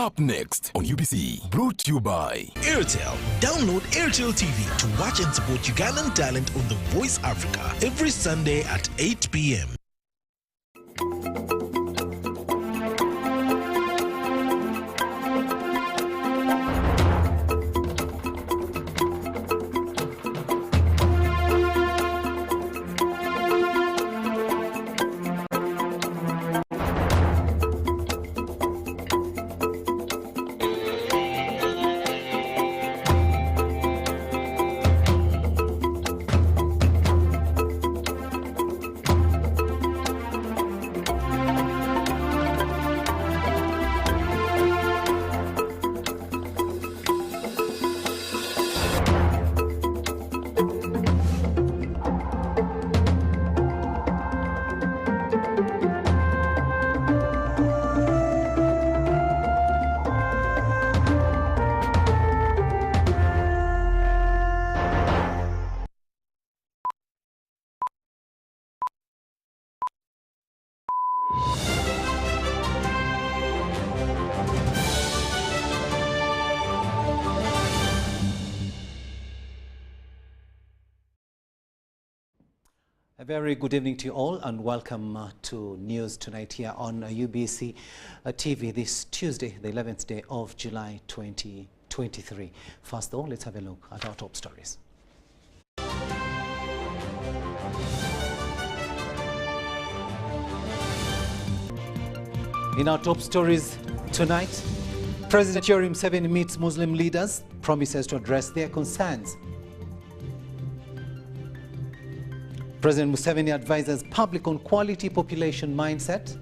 Up next on UBC, brought to you by Airtel. Download Airtel TV to watch and support Ugandan talent on The Voice Africa every Sunday at 8 p.m. A very good evening to you all and welcome to News Tonight here on UBC TV this Tuesday, the 11th day of July 2023. First though, let's have a look at our top stories. In our top stories tonight, President Museveni meets Muslim leaders, promises to address their concerns. President Museveni advises public on quality population mindset.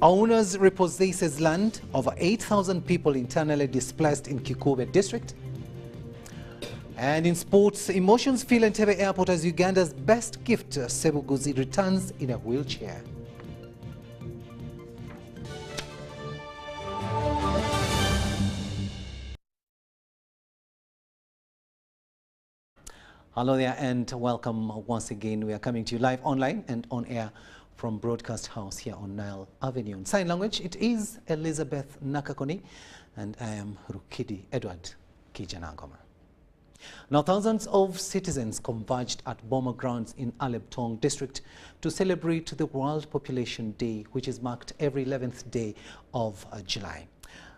Owners repossesses land, over 8,000 people internally displaced in Kikube district. And in sports, emotions fill Entebbe Airport as Uganda's best gift, Sebuguzi returns in a wheelchair. Hello there and welcome once again. We are coming to you live online and on air from Broadcast House here on Nile Avenue. In sign language, it is Elizabeth Nakakoni and I am Rukidi Edward Kijanangoma. Now, thousands of citizens converged at Boma grounds in Alebtong district to celebrate the World Population Day, which is marked every 11th day of July.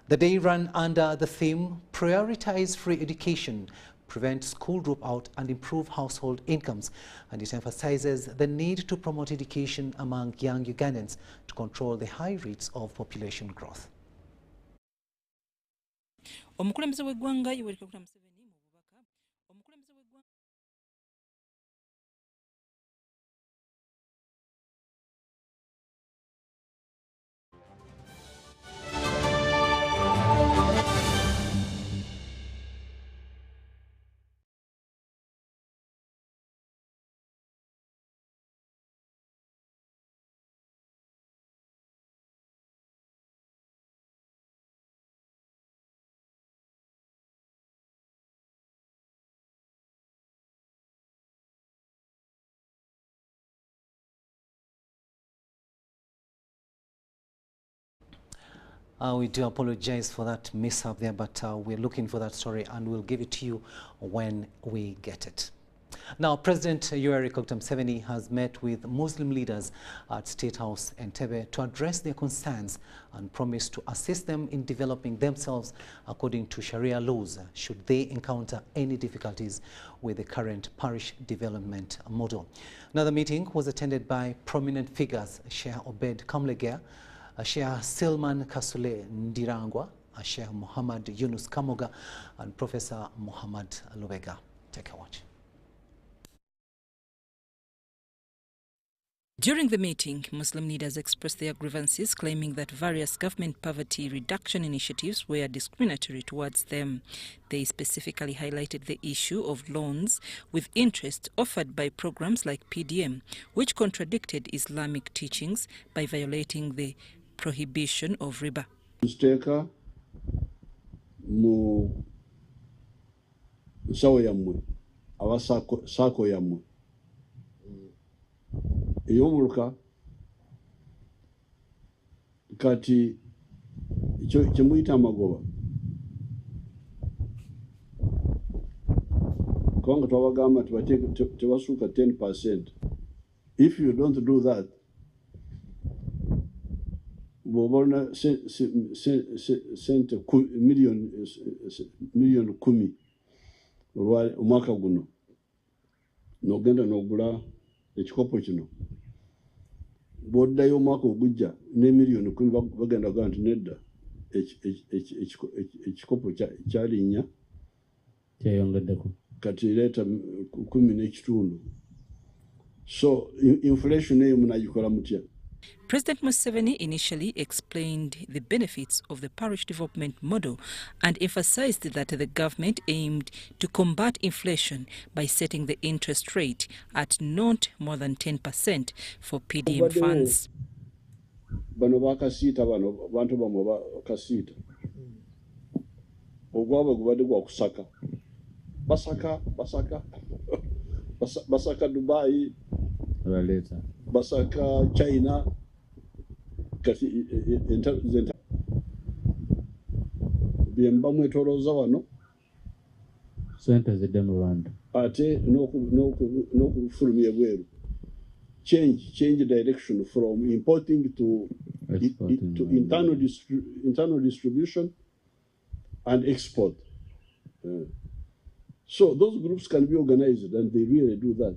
The day ran under the theme, Prioritize Free Education, Prevent School Dropout and Improve Household Incomes, and it emphasizes the need to promote education among young Ugandans to control the high rates of population growth. We do apologize for that mishap there, but we're looking for that story and we'll give it to you when we get it. Now, President Museveni has met with Muslim leaders at State House Entebbe to address their concerns and promised to assist them in developing themselves according to Sharia laws should they encounter any difficulties with the current parish development model. Now, the meeting was attended by prominent figures, Sheikh Obed Kamlegea, Sheikh Silman Kasule Ndirangwa, Sheikh Muhammad Yunus Kamoga, and Professor Muhammad Lubega. Take a watch. During the meeting, Muslim leaders expressed their grievances, claiming that various government poverty reduction initiatives were discriminatory towards them. They specifically highlighted the issue of loans with interest offered by programs like PDM, which contradicted Islamic teachings by violating the prohibition of riba. Musteka mu sawo yamwe sako yamwe eyomuluka kati kyemuyita amagoba kubanga twabagamba tebasuuka 10%. If you don't do that, bw'obona sente million 10 omwaka guno n'ogenda n'ogula ekikopo kino, bw'oddayo omwaka ogujja ne million 10 bagenda kugaa nti nedda ekikopo kyalinnya kyeyongeddeko kati leeta 10 n'ekitundu. So inflation eyo munagikola mutya? President Museveni initially explained the benefits of the parish development model and emphasized that the government aimed to combat inflation by setting the interest rate at not more than 10% for PDM funds. Bano bakasiita bano bantu bamwe bakasiita ogwabwe gubadde gwa kusaka basaka Dubai, basaka China, kati byemba mwetolooza wano sente zidde mu Rwanda ate n'okufulumya ebweru. Change direction from importing to internal distribution and export. So those groups can be organized, and they really do that.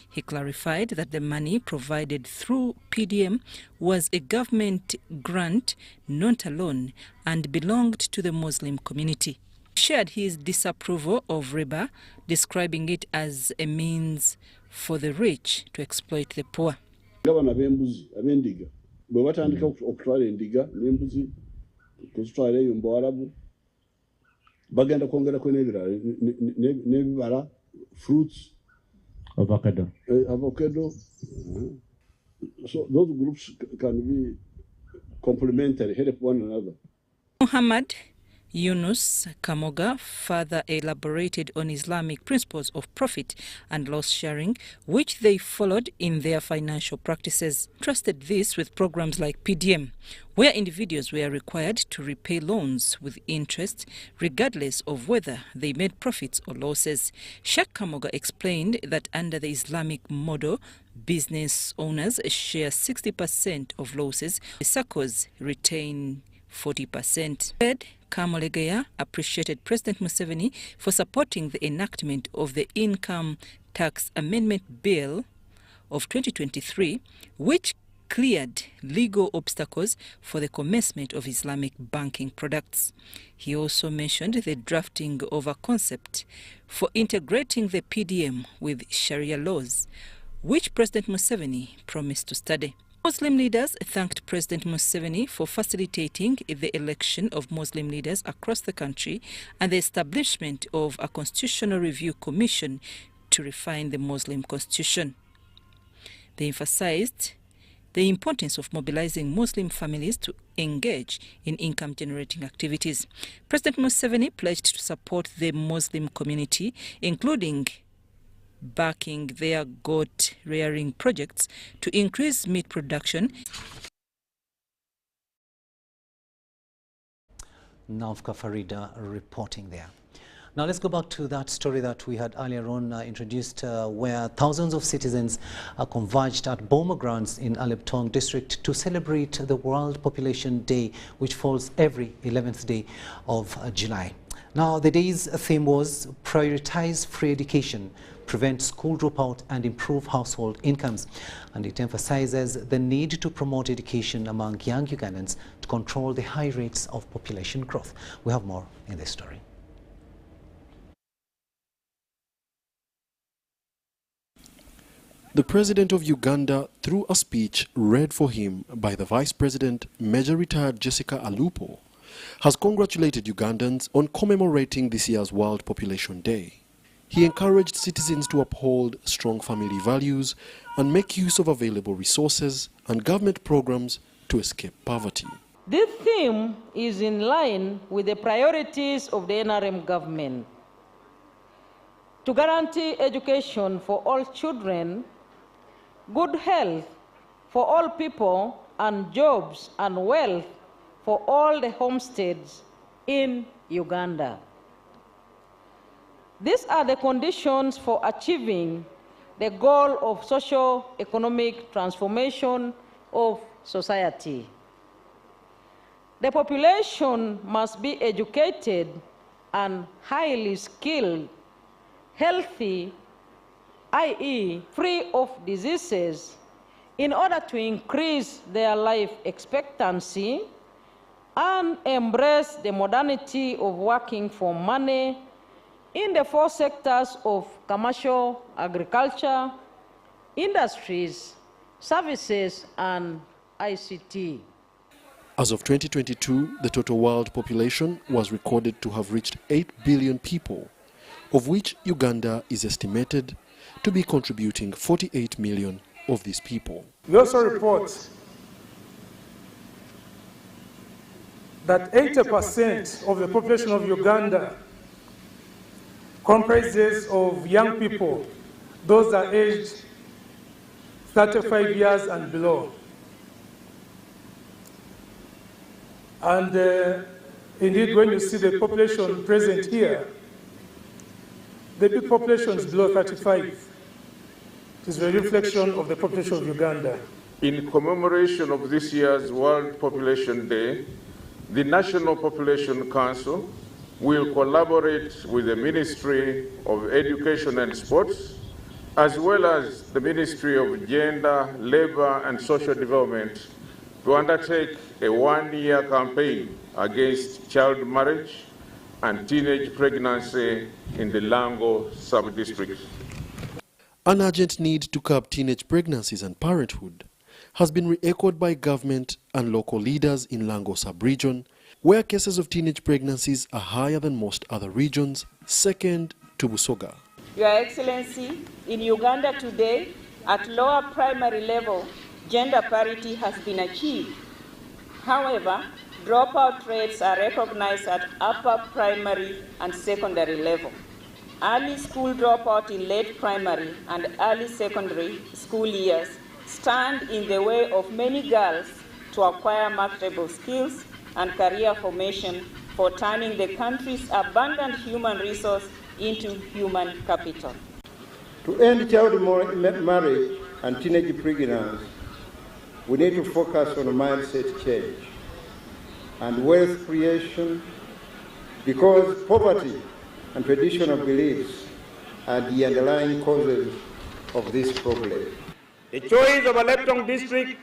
He clarified that the money provided through PDM was a government grant, not a loan, and belonged to the Muslim community. He shared his disapproval of riba, describing it as a means for the rich to exploit the poor. Gavana b'embuzi ab'endiga bwe batandika okutwala endiga n'embuzi kuzitwala eyo mu Bwarabu, bagenda kwongerako n'ebibala, fruits, avocado. So those groups can be complementary, help one another. Muhammad Yunus Kamoga further elaborated on Islamic principles of profit and loss sharing, which they followed in their financial practices. Trusted this with programs like PDM, where individuals were required to repay loans with interest, regardless of whether they made profits or losses. Sheikh Kamoga explained that under the Islamic model, business owners share 60% of losses, the SACCOs retain 40%. Ed Kamolegeya appreciated President Museveni for supporting the enactment of the Income Tax Amendment Bill of 2023, which cleared legal obstacles for the commencement of Islamic banking products. He also mentioned the drafting of a concept for integrating the PDM with Sharia laws, which President Museveni promised to study. Muslim leaders thanked President Museveni for facilitating the election of Muslim leaders across the country and the establishment of a constitutional review commission to refine the Muslim constitution. They emphasized the importance of mobilizing Muslim families to engage in income-generating activities. President Museveni pledged to support the Muslim community, including backing their goat-rearing projects to increase meat production. Navka Farida reporting there. Now let's go back to that story that we had earlier on introduced, where thousands of citizens converged at Boma Grounds in Aleptong district to celebrate the World Population Day, which falls every 11th day of July. Now the day's theme was prioritize free education, prevent school dropout and improve household incomes, and it emphasizes the need to promote education among young Ugandans to control the high rates of population growth. We have more in this story. The President of Uganda, through a speech read for him by the Vice President, Major Retired Jessica Alupo, has congratulated Ugandans on commemorating this year's World Population Day. He encouraged citizens to uphold strong family values and make use of available resources and government programs to escape poverty. This theme is in line with the priorities of the NRM government to guarantee education for all children, good health for all people, and jobs and wealth for all the homesteads in Uganda. These are the conditions for achieving the goal of socio-economic transformation of society. The population must be educated and highly skilled, healthy, i.e., free of diseases, in order to increase their life expectancy and embrace the modernity of working for money in the 4 sectors of commercial, agriculture, industries, services, and ICT. As of 2022, the total world population was recorded to have reached 8 billion people, of which Uganda is estimated to be contributing 48 million of these people. We also report that 80% of the population of Uganda comprises of young people, those that are aged 35 years and below. And indeed, when you see the population present here, the big population is below 35. It is a reflection of the population of Uganda. In commemoration of this year's World Population Day, the National Population Council will collaborate with the Ministry of Education and Sports, as well as the Ministry of Gender, Labor and Social Development, to undertake a 1-year campaign against child marriage and teenage pregnancy in the Lango sub-district. An urgent need to curb teenage pregnancies and parenthood has been re-echoed by government and local leaders in Lango sub-region, where cases of teenage pregnancies are higher than most other regions, second to Busoga. Your Excellency, in Uganda today, at lower primary level, gender parity has been achieved. However, dropout rates are recognized at upper primary and secondary level. Early school dropout in late primary and early secondary school years stand in the way of many girls to acquire marketable skills and career formation for turning the country's abundant human resource into human capital. To end child marriage and teenage pregnancy, we need to focus on mindset change and wealth creation, because poverty and traditional beliefs are the underlying causes of this problem. The choice of a Livestock district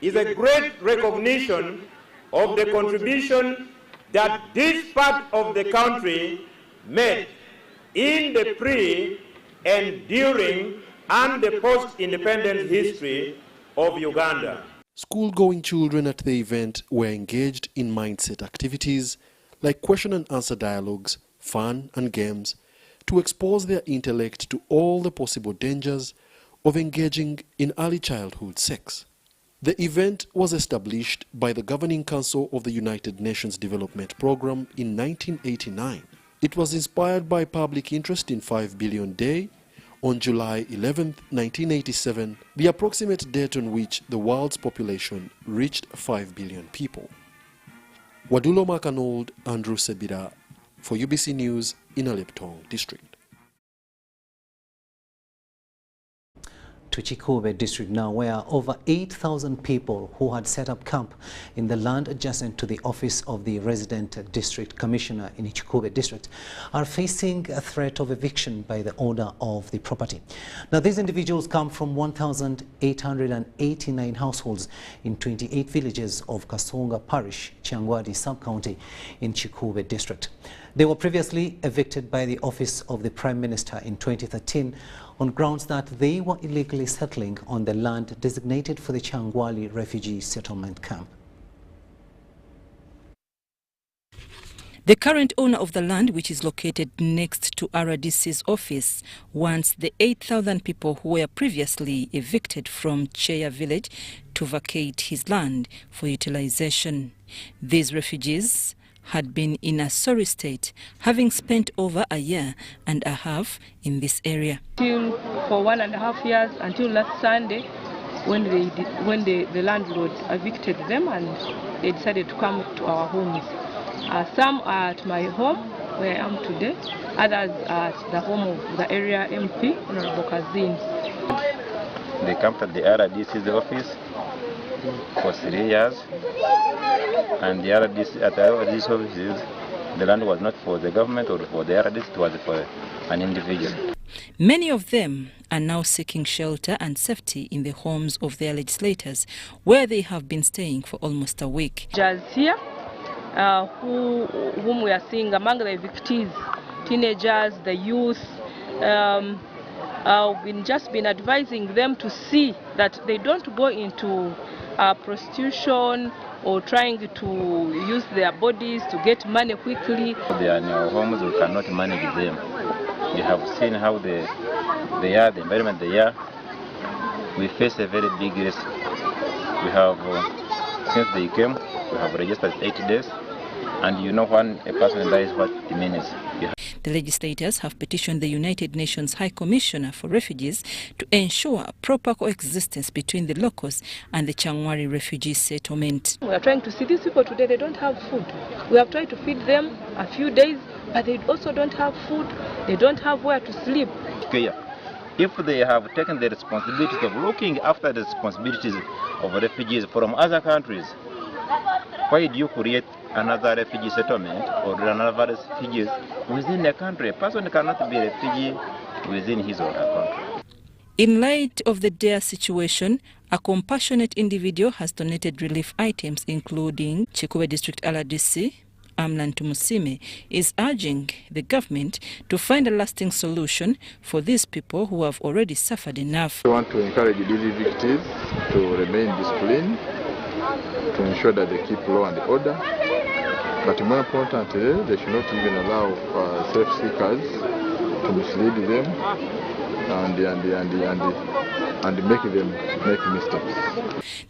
is a great recognition of the contribution that this part of the country made in the pre and during and the post-independence history of Uganda. School-going children at the event were engaged in mindset activities like question and answer dialogues, fun and games to expose their intellect to all the possible dangers of engaging in early childhood sex. The event was established by the Governing Council of the United Nations Development Programme in 1989. It was inspired by public interest in 5 Billion Day on July 11, 1987, the approximate date on which the world's population reached 5 billion people. Wadulo Makanold, Andrew Sebira, for UBC News in Livestock district. To Kikube district now, where over 8,000 people who had set up camp in the land adjacent to the office of the resident district commissioner in Kikube district are facing a threat of eviction by the owner of the property. Now, these individuals come from 1,889 households in 28 villages of Kasonga Parish, Kyangwadi sub-county in Kikube district. They were previously evicted by the office of the Prime Minister in 2013 on grounds that they were illegally settling on the land designated for the Kyangwali refugee settlement camp. The current owner of the land, which is located next to RDC's office, wants the 8,000 people who were previously evicted from Cheya village to vacate his land for utilization. These refugees had been in a sorry state, having spent over a year and a half in this area. For 1.5 years until last Sunday, when the landlord evicted them and they decided to come to our homes. Some are at my home, where I am today, others are at the home of the area MP, Honorable Kazin. They come to the RDC's office for 3 years, and the RDC, at the RDC offices, the land was not for the government or for the RDC, it was for an individual. Many of them are now seeking shelter and safety in the homes of their legislators, where they have been staying for almost a week. Teenagers here, whom we are seeing among the evictees, teenagers, the youth, we've just been advising them to see that they don't go into prostitution or trying to use their bodies to get money quickly. They are in our homes, we cannot manage them. We have seen how they are, the environment they are. We face a very big risk. We have, since they came, we have registered 80 days, and you know when a person dies, what it means. The legislators have petitioned the United Nations High Commissioner for Refugees to ensure proper coexistence between the locals and the Changwari refugee settlement. We are trying to see these people today, they don't have food. We have tried to feed them a few days, but they also don't have food, they don't have where to sleep. If they have taken the responsibilities of looking after the responsibilities of refugees from other countries, why do you create another refugee settlement or another refugees within a country? A person cannot be a refugee within his or her country. In light of the dire situation, a compassionate individual has donated relief items including Kikube District LRDC. Amlan Tumusime is urging the government to find a lasting solution for these people who have already suffered enough. We want to encourage these evictees to remain disciplined, to ensure that they keep law and order. But more importantly, they should not even allow safe seekers to mislead them and make them make mistakes.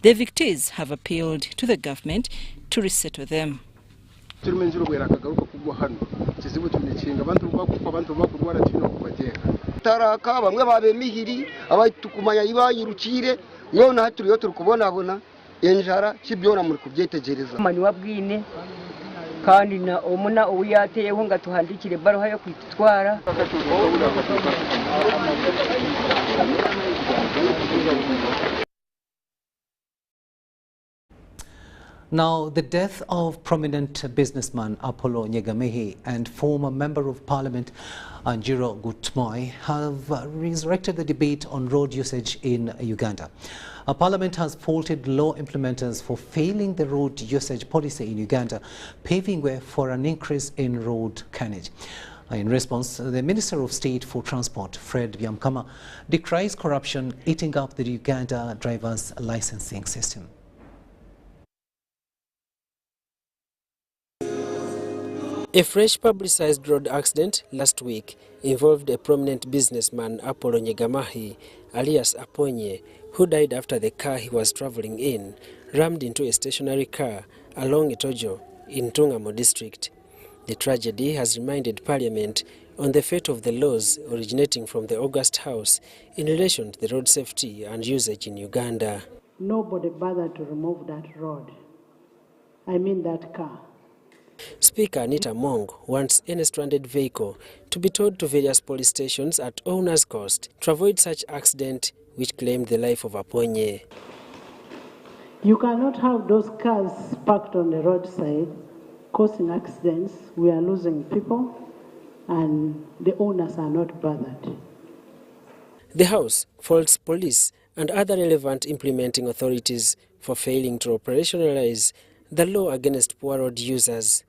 The evictees have appealed to the government to resettle them. Taraka bamwe babemihiri abatukumanya ibayirukire nyo naturiyo turikubonabona enjara kibyona muri kubyetegereza mani wabwine kandi na omuna uyateyeho ngatuhandikire baruha yo kwitwara. Now, the death of prominent businessman Apollo Nyegamehi and former Member of Parliament Anjiro Gutmoy have resurrected the debate on road usage in Uganda. Parliament has faulted law implementers for failing the road usage policy in Uganda, paving way for an increase in road carnage. In response, the Minister of State for Transport, Fred Byamkama, decries corruption eating up the Uganda driver's licensing system. A fresh publicized road accident last week involved a prominent businessman, Apollo Nyegamahi, alias Aponye, who died after the car he was traveling in rammed into a stationary car along Itojo in Tungamo district. The tragedy has reminded Parliament on the fate of the laws originating from the August House in relation to the road safety and usage in Uganda. Nobody bothered to remove that road. I mean that car. Speaker Anita Mong wants any stranded vehicle to be towed to various police stations at owner's cost to avoid such accident which claimed the life of Aponye. You cannot have those cars parked on the roadside causing accidents. We are losing people and the owners are not bothered. The House faults police and other relevant implementing authorities for failing to operationalize the law against poor road users.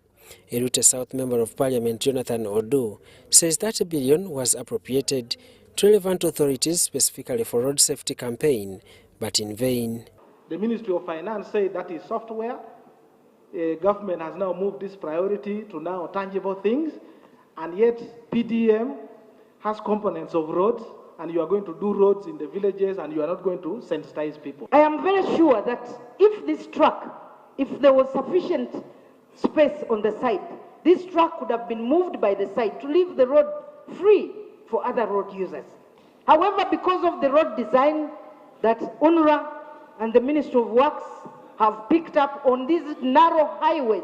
Erute South Member of Parliament Jonathan Odu says 30 billion was appropriated to relevant authorities specifically for road safety campaign, but in vain. The Ministry of Finance said that is software. Government has now moved this priority to now tangible things, and yet PDM has components of roads, and you are going to do roads in the villages and you are not going to sensitize people. I am very sure that if this truck, if there was sufficient space on the side, this truck could have been moved by the side to leave the road free for other road users. However, because of the road design that UNRWA and the Ministry of Works have picked up on these narrow highways.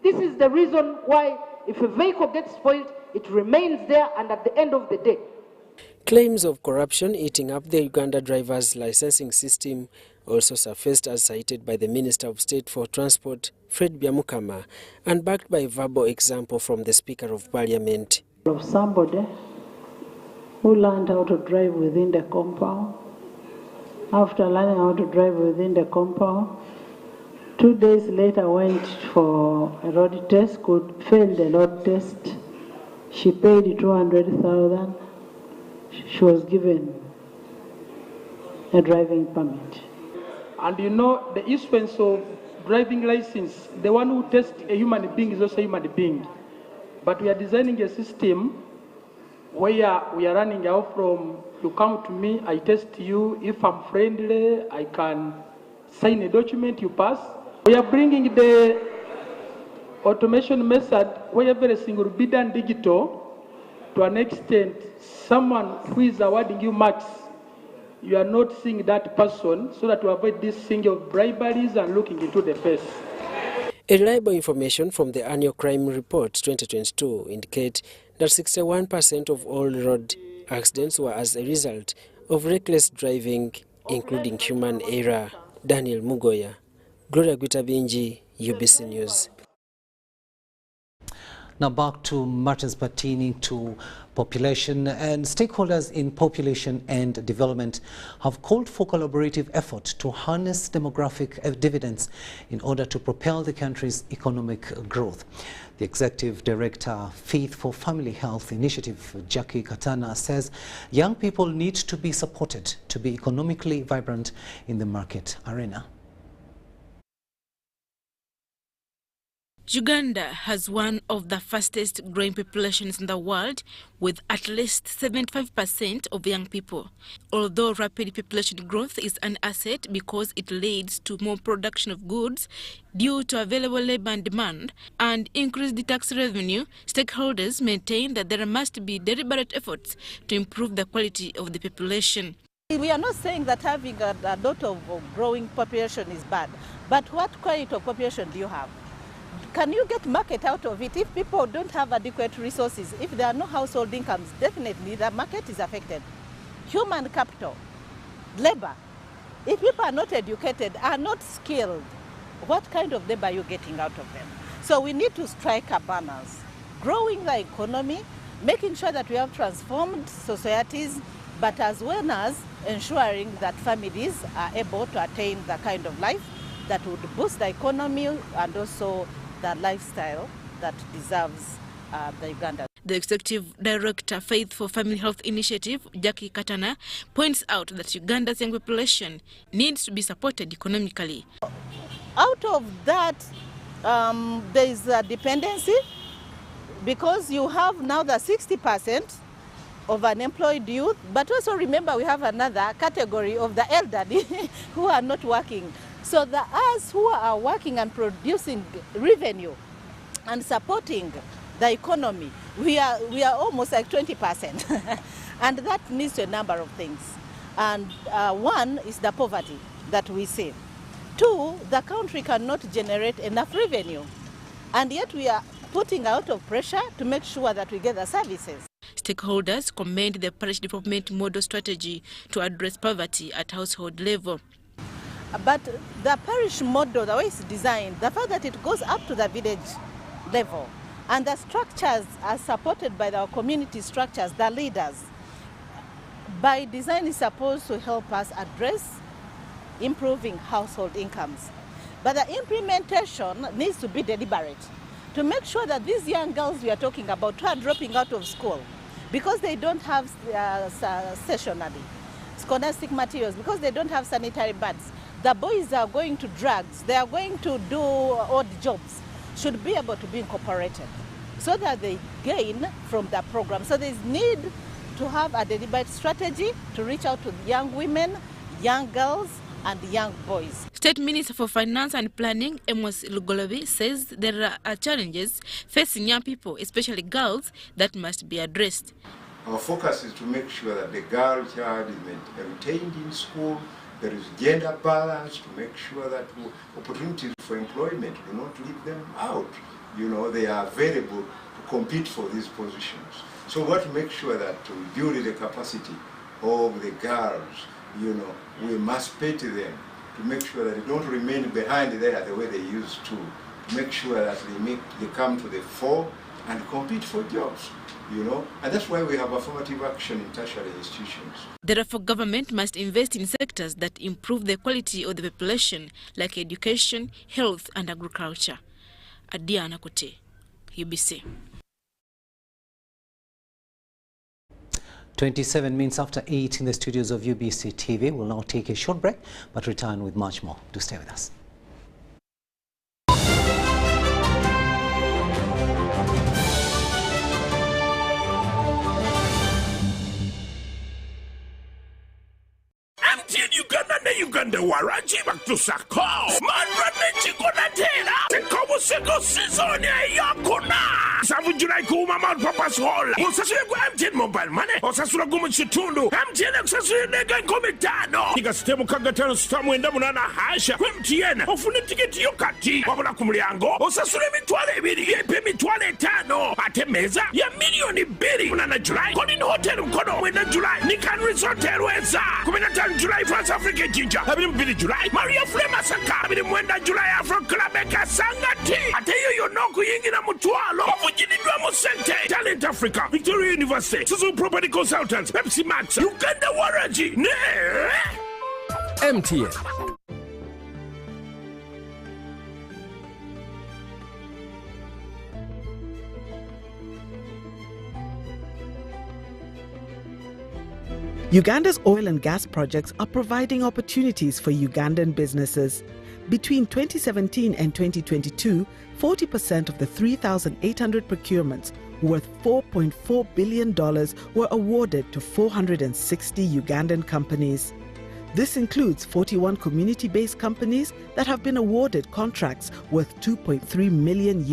This is the reason why if a vehicle gets spoiled, it remains there, and at the end of the day. Claims of corruption eating up the Uganda drivers' licensing system also surfaced as cited by the Minister of State for Transport, Fred Byamukama, and backed by a verbal example from the Speaker of Parliament. Of somebody who learned how to drive within the compound. After learning how to drive within the compound, 2 days later went for a road test, failed the road test. She paid 200,000. She was given a driving permit. And you know, the issuance of driving license, the one who tests a human being is also a human being. But we are designing a system where we are running out from, you come to me, I test you, if I'm friendly, I can sign a document, you pass. We are bringing the automation method where everything will be done digital to an extent. Someone who is awarding you marks, you are not seeing that person, so that to avoid this thing of briberies and looking into the face. A reliable information from the annual crime report 2022 indicate that 61% of all road accidents were as a result of reckless driving, including human error. Daniel Mugoya, Gloria Gwitabinji, UBC News. Now back to matters pertaining to population, and stakeholders in population and development have called for collaborative effort to harness demographic dividends in order to propel the country's economic growth. The Executive Director, Faith for Family Health Initiative, Jackie Katana, says young people need to be supported to be economically vibrant in the market arena. Uganda has one of the fastest growing populations in the world, with at least 75% of young people. Although rapid population growth is an asset because it leads to more production of goods due to available labor and demand and increased tax revenue, stakeholders maintain that there must be deliberate efforts to improve the quality of the population. We are not saying that having a lot of growing population is bad, but what quality of population do you have? Can you get market out of it? If people don't have adequate resources, if there are no household incomes, definitely the market is affected. Human capital, labor. If people are not educated, are not skilled, what kind of labor are you getting out of them? So we need to strike a balance. Growing the economy, making sure that we have transformed societies, but as well as ensuring that families are able to attain the kind of life that would boost the economy and also the lifestyle that deserves the Uganda. The Executive Director, Faith for Family Health Initiative, Jackie Katana, points out that Uganda's young population needs to be supported economically. Out of that, there is a dependency, because you have now the 60% of unemployed youth, but also remember we have another category of the elderly who are not working. So the us who are working and producing revenue and supporting the economy, we are almost like 20%. And that needs to a number of things. And one is the poverty that we see. Two, the country cannot generate enough revenue. And yet we are putting a lot of pressure to make sure that we get the services. Stakeholders commend the parish development model strategy to address poverty at household level. But the parish model, the way it's designed, the fact that it goes up to the village level, and the structures are supported by our community structures, the leaders, by design is supposed to help us address improving household incomes. But the implementation needs to be deliberate to make sure that these young girls we are talking about who are dropping out of school because they don't have stationery, scholastic materials, because they don't have sanitary pads. The boys are going to drugs, they are going to do odd jobs, should be able to be incorporated so that they gain from the program. So there's need to have a deliberate strategy to reach out to young women, young girls, and young boys. State Minister for Finance and Planning, Amos Lugolobi, says there are challenges facing young people, especially girls, that must be addressed. Our focus is to make sure that the girl child is retained in school there is gender balance, to make sure that opportunities for employment do not leave them out. You know, they are available to compete for these positions. So we want to make sure that we build the capacity of the girls. You know, we must pay to them to make sure that they don't remain behind there the way they used to make sure that they come to the fore and compete for jobs. You know, and that's why we have affirmative action in tertiary institutions. Therefore, government must invest in sectors that improve the quality of the population, like education, health, and agriculture. Adiana Kote, UBC. 27 minutes after 8 in the studios of UBC TV. We'll now take a short break, but return with much more. Do stay with us. Uganda waraji batusako manrane chikona tena tekobo seko season yakuna savu July kuma Mount Papa's Hall usasule kwa MTN mobile money usasule kuma chitundu MTN usasule nega komitano nika sistemu kagatano stamu enda munana hasha kwa MTN ufune tiketi yokati wabula kumliango usasule mitwale ibiri yepe mitwale tano atemeza ya milioni 2 munana July koni ni hotel mkono mwenda July Nikan Resort Airways 15 July France Africa Jinja abiri mbili July Maria Flema Saka abiri mwenda July Afro Club Eka Sangati ateyo yonoku yingi na mutualo wafujinidwa musente Talent Africa Victoria University Suzu Property Consultants Pepsi Max Uganda Waraji ne MTN. Uganda's oil and gas projects are providing opportunities for Ugandan businesses. Between 2017 and 2022, 40% of the 3,800 procurements worth $4.4 billion were awarded to 460 Ugandan companies. This includes 41 community-based companies that have been awarded contracts worth $2.3 million.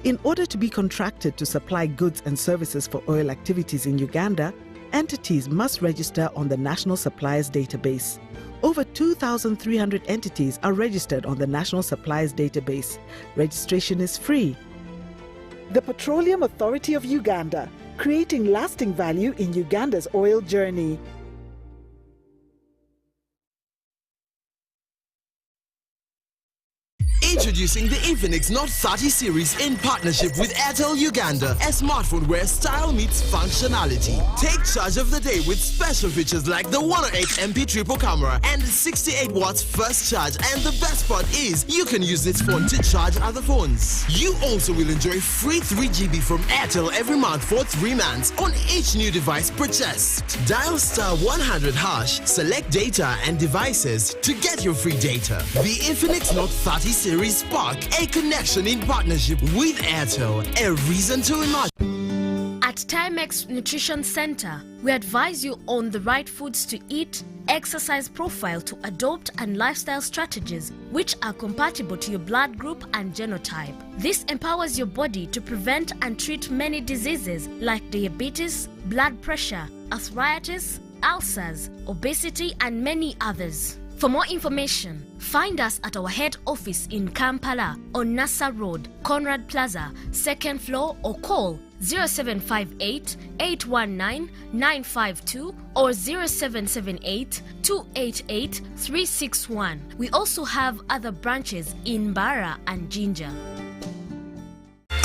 In order to be contracted to supply goods and services for oil activities in Uganda, entities must register on the National Suppliers Database. Over 2,300 entities are registered on the National Suppliers Database. Registration is free. The Petroleum Authority of Uganda, creating lasting value in Uganda's oil journey. Introducing the Infinix Note 30 series in partnership with Airtel Uganda, a smartphone where style meets functionality. Take charge of the day with special features like the 108MP triple camera and 68 watts first charge, and the best part is you can use this phone to charge other phones. You also will enjoy free 3GB from Airtel every month for 3 months on each new device purchased. Dial *100#, select data and devices to get your free data. The Infinix Note 30 series Spark, a connection in partnership with Airtel, a reason to imagine. At Timex Nutrition Center, we advise you on the right foods to eat, exercise profile to adopt, and lifestyle strategies which are compatible to your blood group and genotype. This empowers your body to prevent and treat many diseases like diabetes, blood pressure, arthritis, ulcers, obesity, and many others. For more information, find us at our head office in Kampala on Nassa Road, Conrad Plaza, 2nd floor, or call 0758 819 952 or 0778 288 361. We also have other branches in Bara and Jinja.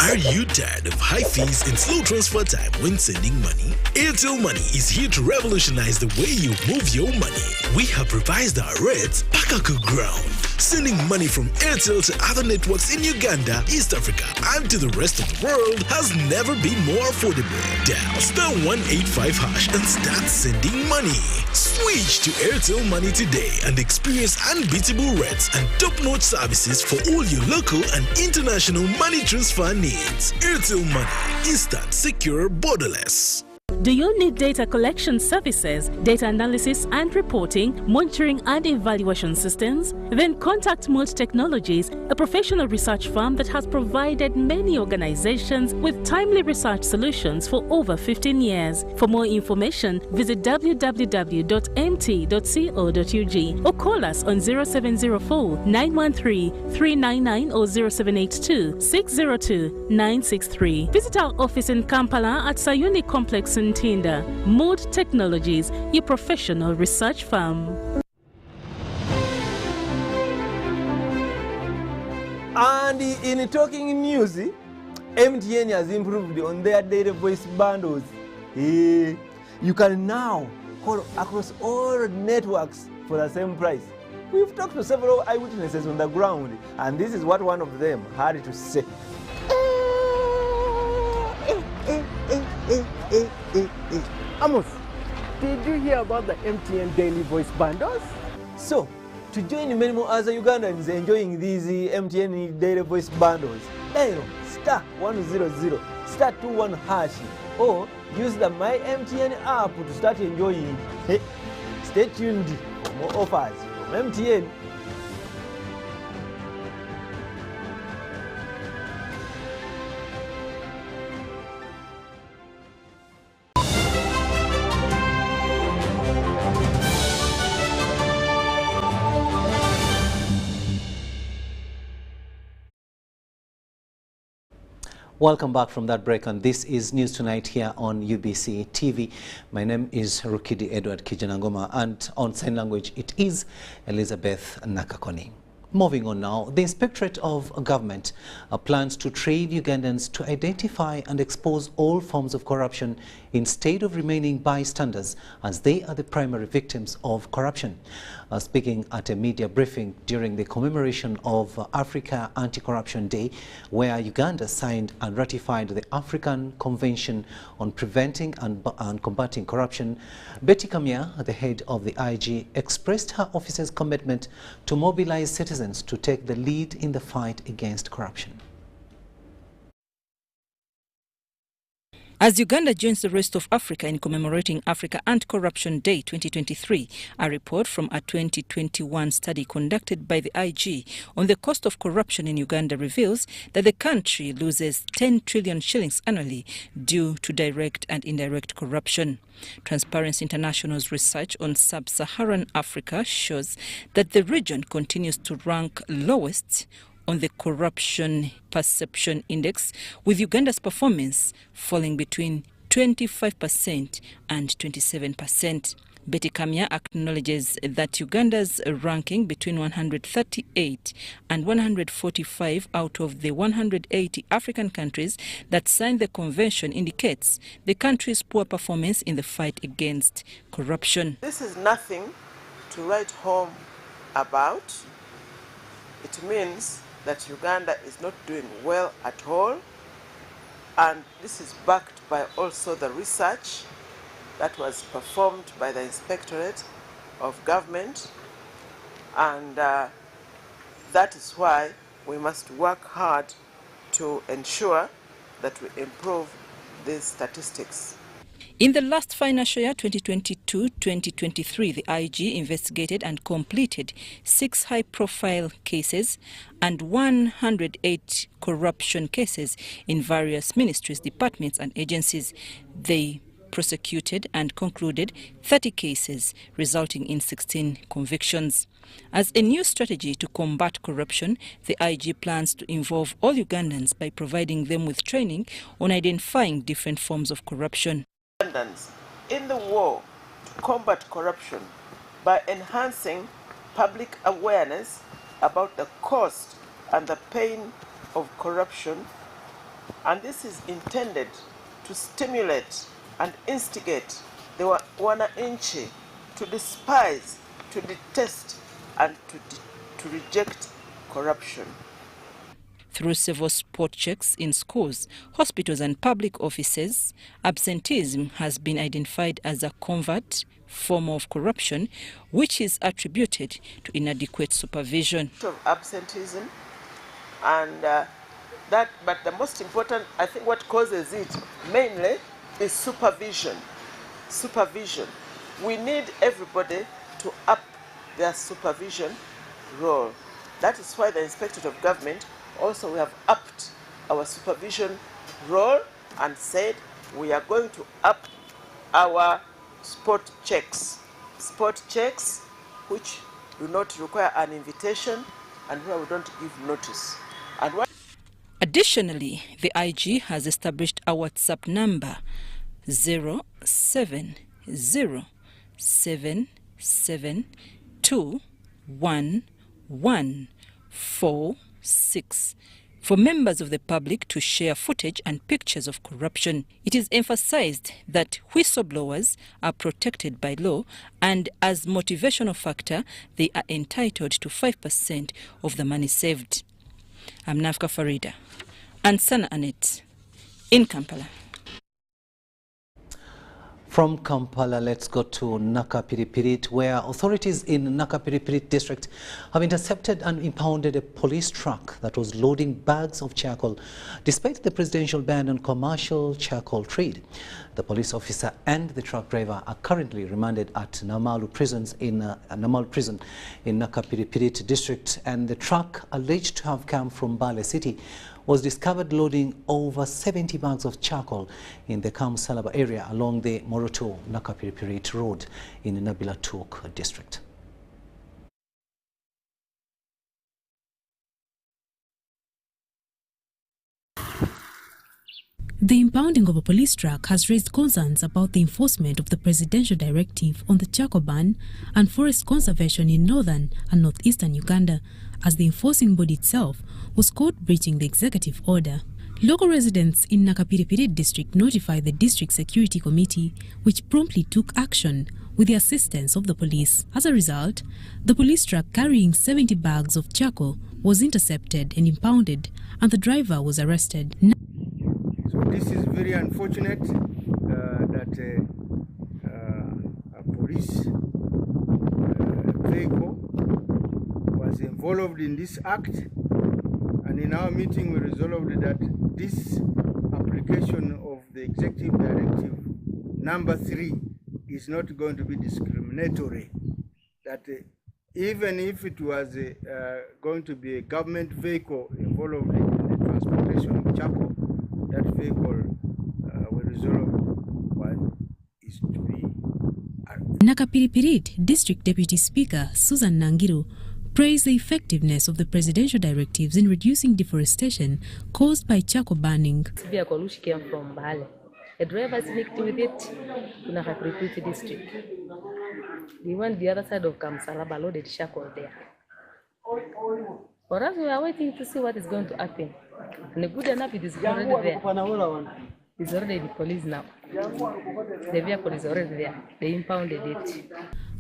Are you tired of high fees and slow transfer time when sending money? Airtel Money is here to revolutionize the way you move your money. We have revised our rates back to ground. Sending money from Airtel to other networks in Uganda, East Africa, and to the rest of the world has never been more affordable. Dial *185# and start sending money. Switch to Airtel Money today and experience unbeatable rates and top-notch services for all your local and international money transfer needs. Airtel Money, instant, secure, borderless. Do you need data collection services, data analysis and reporting, monitoring and evaluation systems? Then contact Mood Technologies, a professional research firm that has provided many organizations with timely research solutions for over 15 years. For more information, visit www.mt.co.ug or call us on 0704 913 399 or 0782 602 963. Visit our office in Kampala at Sayuni Complex in Tinda. Mood Technologies, your professional research firm. And in talking news, MTN has improved on their data voice bundles. You can now call across all networks for the same price. We've talked to several eyewitnesses on the ground, and this is what one of them had to say. Amos, did you hear about the MTN daily voice bundles? So, to join many more other Ugandans enjoying these MTN daily voice bundles, dial *100 *21# or use the My MTN app to start enjoying. Stay tuned for more offers from MTN. Welcome back from that break, and this is News Tonight here on UBC TV. My name is Rukidi Edward Kijanangoma, and on sign language it is Elizabeth Nakakoni. Moving on now, the Inspectorate of Government plans to train Ugandans to identify and expose all forms of corruption instead of remaining bystanders, as they are the primary victims of corruption. Speaking at a media briefing during the commemoration of Africa Anti-Corruption Day, where Uganda signed and ratified the African Convention on Preventing and Combating Corruption, Betty Kamya, the head of the IG, expressed her office's commitment to mobilize citizens to take the lead in the fight against corruption. As Uganda joins the rest of Africa in commemorating Africa Anti-Corruption Day 2023, a report from a 2021 study conducted by the IG on the cost of corruption in Uganda reveals that the country loses 10 trillion shillings annually due to direct and indirect corruption. Transparency International's research on sub-Saharan Africa shows that the region continues to rank lowest on the Corruption Perception Index, with Uganda's performance falling between 25% and 27%. Betty Kamya acknowledges that Uganda's ranking between 138 and 145 out of the 180 African countries that signed the convention indicates the country's poor performance in the fight against corruption. This is nothing to write home about. It means that Uganda is not doing well at all, and this is backed by also the research that was performed by the Inspectorate of Government, and that is why we must work hard to ensure that we improve these statistics. In the last financial year, 2022-2023, the IG investigated and completed 6 high-profile cases and 108 corruption cases in various ministries, departments and agencies. They prosecuted and concluded 30 cases, resulting in 16 convictions. As a new strategy to combat corruption, the IG plans to involve all Ugandans by providing them with training on identifying different forms of corruption. In the war to combat corruption by enhancing public awareness about the cost and the pain of corruption, and this is intended to stimulate and instigate the wananchi to despise, to detest and to reject corruption. Through several spot checks in schools, hospitals and public offices, absenteeism has been identified as a covert form of corruption, which is attributed to inadequate supervision. Of absenteeism, and but the most important, I think what causes it mainly is supervision. Supervision. We need everybody to up their supervision role. That is why the Inspectorate of Government also we have upped our supervision role and said we are going to up our spot checks. Spot checks which do not require an invitation and where we don't give notice. And Additionally, the IG has established a WhatsApp number 07077211146 for members of the public to share footage and pictures of corruption. It is emphasized that whistleblowers are protected by law and as motivational factor, they are entitled to 5% of the money saved. I'm Nafka Farida and Sana Anet in Kampala. From Kampala, let's go to Nakapiripirit, where authorities in Nakapiripirit district have intercepted and impounded a police truck that was loading bags of charcoal, despite the presidential ban on commercial charcoal trade. The police officer and the truck driver are currently remanded at Namalu Prison in Nakapiripirit district, and the truck, alleged to have come from Bale City, was discovered loading over 70 bags of charcoal in the Kamsalaba area along the Moroto-Nakapiripirit road in Nabilatuk district. The impounding of a police truck has raised concerns about the enforcement of the presidential directive on the charcoal ban and forest conservation in northern and northeastern Uganda, as the enforcing body itself was caught breaching the executive order. Local residents in Nakapiripirit district notified the district security committee, which promptly took action with the assistance of the police. As a result, the police truck carrying 70 bags of charcoal was intercepted and impounded, and the driver was arrested. So this is very unfortunate that a police vehicle was involved in this act, and in our meeting we resolved that this application of the executive directive number 3 is not going to be discriminatory, that even if it was going to be a government vehicle involved in the transportation of charcoal, that vehicle will resolve what is to be. Nakapiripirit District Deputy Speaker Susan Nangiro praised the effectiveness of the presidential directives in reducing deforestation caused by charcoal burning. This vehicle which came from Bale, a driver sneaked with it to Nakapiripirit District. They went the other side of Kamsalaba, loaded charcoal there. For us, we are waiting to see what is going to happen. And good enough, it is already there. It's already the police now. The vehicle is already there. They impounded it.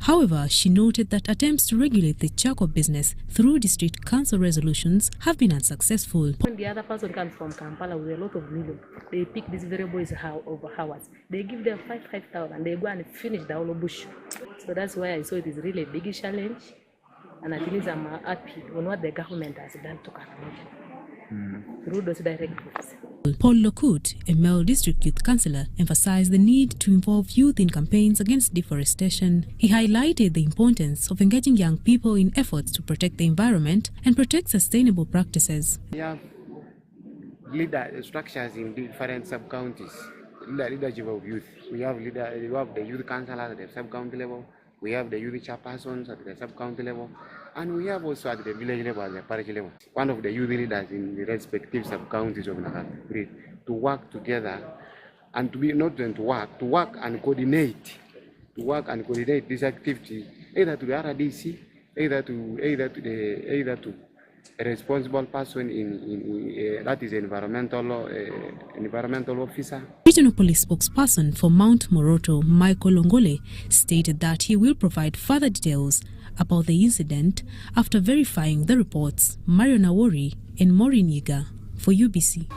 However, she noted that attempts to regulate the charcoal business through district council resolutions have been unsuccessful. When the other person comes from Kampala with a lot of million, they pick these very boys over hours. They give them 5,000. They go and finish the whole bush. So that's why I saw it is really a big challenge. And at least I'm happy on what the government has done to Kampala. Through those directives. Paul Lokut, a male district youth councillor, emphasized the need to involve youth in campaigns against deforestation. He highlighted the importance of engaging young people in efforts to protect the environment and protect sustainable practices. We have leader structures in different sub-counties, leadership of youth. We have the youth councillors at the sub-county level. We have the youth chairpersons at the sub-county level, and we have also at the village level, at the parish level, one of the youth leaders in the respective sub-counties of Nakapiripirit to work together and to be not to work and coordinate, this activity either to the RDC, either to a responsible person in that is environmental officer. Regional Police spokesperson for Mount Moroto, Michael Ongole, stated that he will provide further details about the incident after verifying the reports. Mario Nawori and Maureen Yiga for UBC.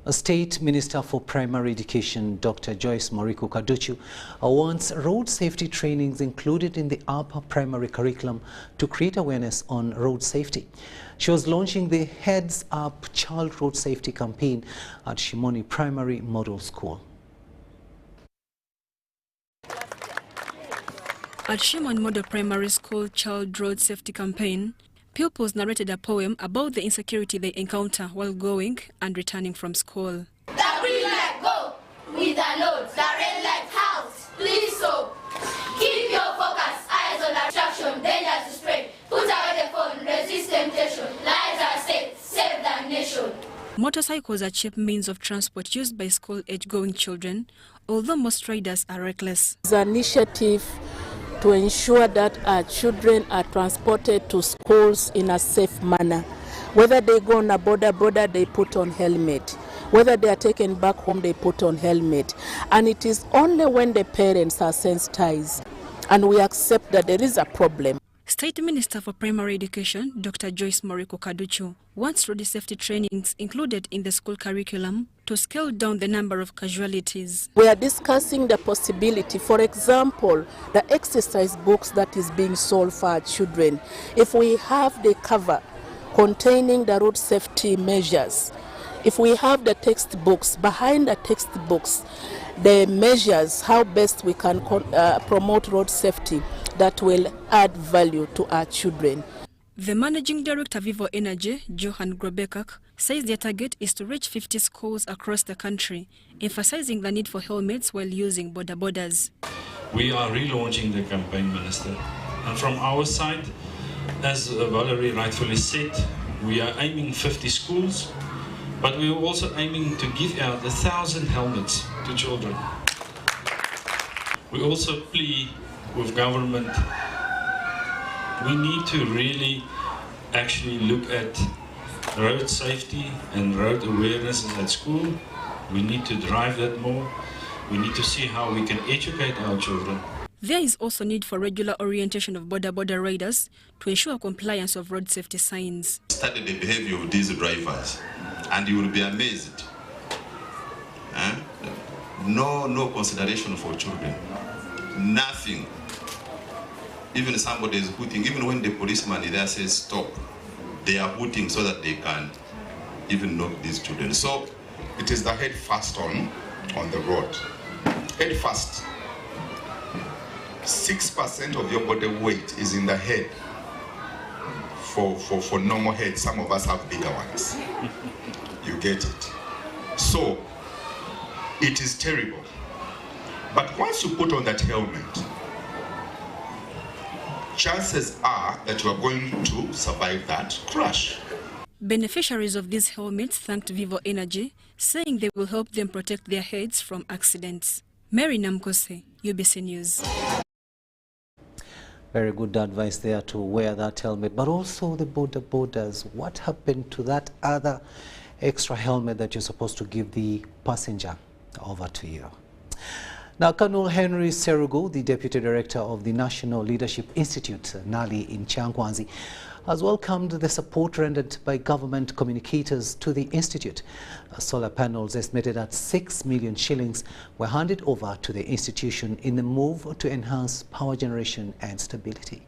State Minister for Primary Education, Dr. Joyce Moriku Kaduchu, wants road safety trainings included in the upper primary curriculum to create awareness on road safety. She was launching the Heads Up Child Road Safety campaign at Shimoni Primary Model School. At Shimoni Model Primary School Child Road Safety campaign, pupils narrated a poem about the insecurity they encounter while going and returning from school. The green light go with the load, the red light house, please so. Keep your focus, eyes on attraction, danger to spread. Put away the phone, resist temptation. Lives are safe, save the nation. Motorcycles are cheap means of transport used by school-age going children, although most riders are reckless. It's an initiative to ensure that our children are transported to schools in a safe manner. Whether they go on a border, they put on helmet. Whether they are taken back home, they put on helmet. And it is only when the parents are sensitized and we accept that there is a problem. State Minister for Primary Education, Dr. Joyce Moriku Kaduchu, wants road safety trainings included in the school curriculum to scale down the number of casualties. We are discussing the possibility, for example, the exercise books that is being sold for our children. If we have the cover containing the road safety measures, if we have the textbooks, behind the textbooks, the measures, how best we can promote road safety, that will add value to our children. The Managing Director Vivo Energy, Johan Grobekak, says their target is to reach 50 schools across the country, emphasizing the need for helmets while using borders. We are relaunching the campaign, Minister. And from our side, as Valerie rightfully said, we are aiming 50 schools, but we are also aiming to give out 1,000 helmets to children. We also plea with government, we need to really actually look at road safety and road awareness at school. We need to drive that more. We need to see how we can educate our children. There is also need for regular orientation of border riders to ensure compliance of road safety signs. Study the behavior of these drivers and you will be amazed. No consideration for children. Nothing. Even somebody is hooting, even when the policeman there says stop, they are hooting so that they can even knock these children. So it is the head first on the road. Head first. 6% of your body weight is in the head. For normal head, some of us have bigger ones. You get it. So it is terrible. But once you put on that helmet, chances are that you are going to survive that crash. Beneficiaries of these helmets thanked Vivo Energy, saying they will help them protect their heads from accidents. Mary Namkose, UBC News. Very good advice there to wear that helmet, but also the borders. What happened to that other extra helmet that you're supposed to give the passenger? Over to you. Now, Colonel Henry Serugo, the Deputy Director of the National Leadership Institute, NALI, in Changwanzi, has welcomed the support rendered by government communicators to the institute. Solar panels estimated at 6 million shillings were handed over to the institution in the move to enhance power generation and stability.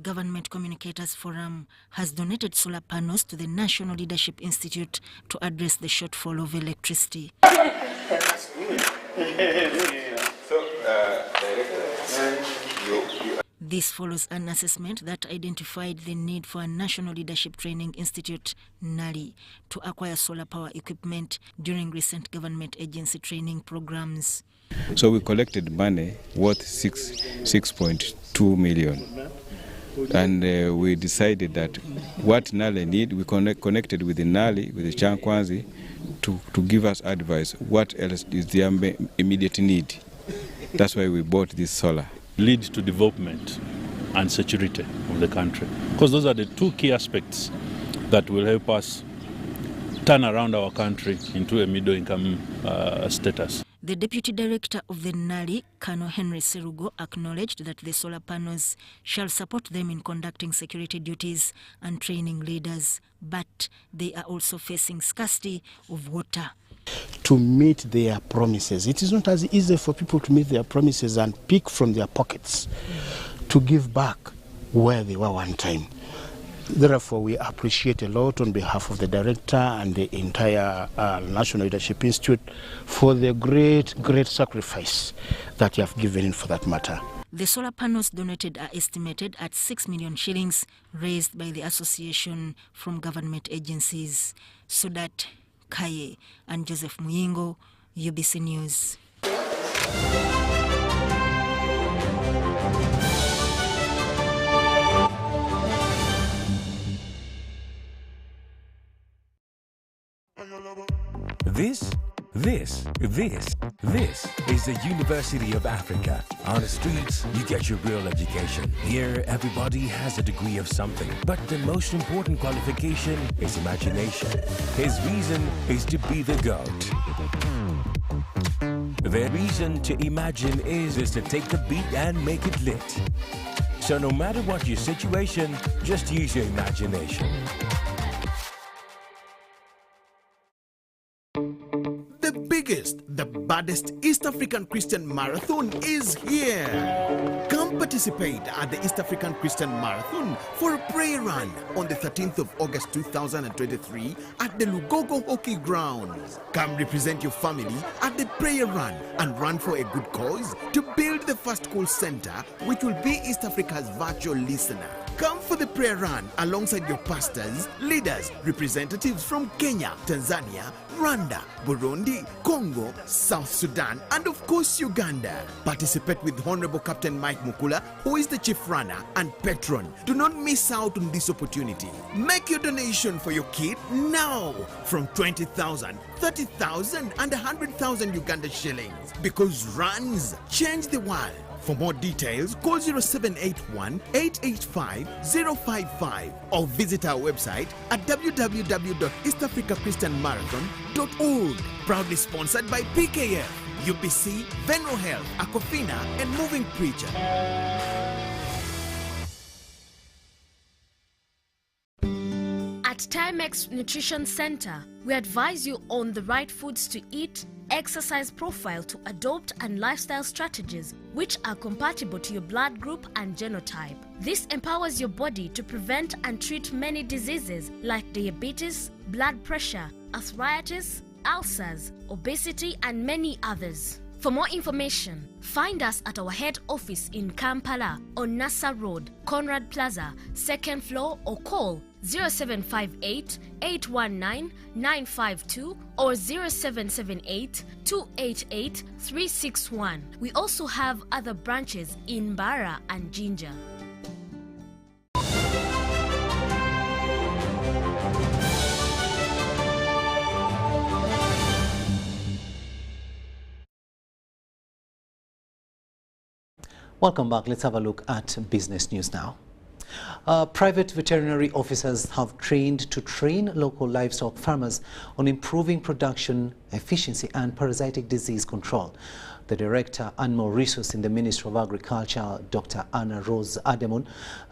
Government Communicators Forum has donated solar panels to the National Leadership Institute to address the shortfall of electricity. This follows an assessment that identified the need for a National Leadership Training Institute, NALI, to acquire solar power equipment during recent government agency training programs. So we collected money worth 6.2 million. And we decided that what NALI need, we connected with the NALI, with the Changwanzi, to give us advice. What else is their immediate need? That's why we bought this solar. Lead to development and security of the country. Because those are the two key aspects that will help us turn around our country into a middle-income status. The Deputy Director of the NALI, Colonel Henry Serugo, acknowledged that the solar panels shall support them in conducting security duties and training leaders, but they are also facing scarcity of water. To meet their promises. It is not as easy for people to meet their promises and pick from their pockets to give back where they were one time. Therefore, we appreciate a lot on behalf of the director and the entire National Leadership Institute for the great sacrifice that you have given in for that matter. The solar panels donated are estimated at 6 million shillings raised by the association from government agencies. Sudat Kaye and Joseph Muyingo, UBC News. This is the University of Africa. On the streets, you get your real education. Here, everybody has a degree of something. But the most important qualification is imagination. His reason is to be the GOAT. The reason to imagine is to take the beat and make it lit. So no matter what your situation, just use your imagination. The baddest East African Christian Marathon is here. Come participate at the East African Christian Marathon for a prayer run on the 13th of August 2023 at the Lugogo Hockey Grounds. Come represent your family at the prayer run and run for a good cause to build the first call center, which will be East Africa's virtual listener. Come for the prayer run alongside your pastors, leaders, representatives from Kenya, Tanzania, Rwanda, Burundi, Congo, South Sudan, and of course Uganda. Participate with Honorable Captain Mike Mukula, who is the chief runner and patron. Do not miss out on this opportunity. Make your donation for your kid now from 20,000, 30,000, and 100,000 Uganda shillings, because runs change the world. For more details, call 0781 885 055 or visit our website at www.eastafricachristianmarathon.org. Proudly sponsored by PKF, UBC, Venro Health, Aquafina, and Moving Preacher. At Timex Nutrition Center, we advise you on the right foods to eat, exercise profile to adopt, and lifestyle strategies which are compatible to your blood group and genotype. This empowers your body to prevent and treat many diseases like diabetes, blood pressure, arthritis, ulcers, obesity, and many others. For more information, find us at our head office in Kampala on Nassa Road, Conrad Plaza, 2nd floor, or call 0758 819 952 or 0778 288 361. We also have other branches in Bara and Jinja. Welcome back. Let's have a look at business news now. Private veterinary officers have trained to train local livestock farmers on improving production, efficiency and parasitic disease control. The Director, Animal Resource in the Ministry of Agriculture, Dr. Anna Rose Ademun,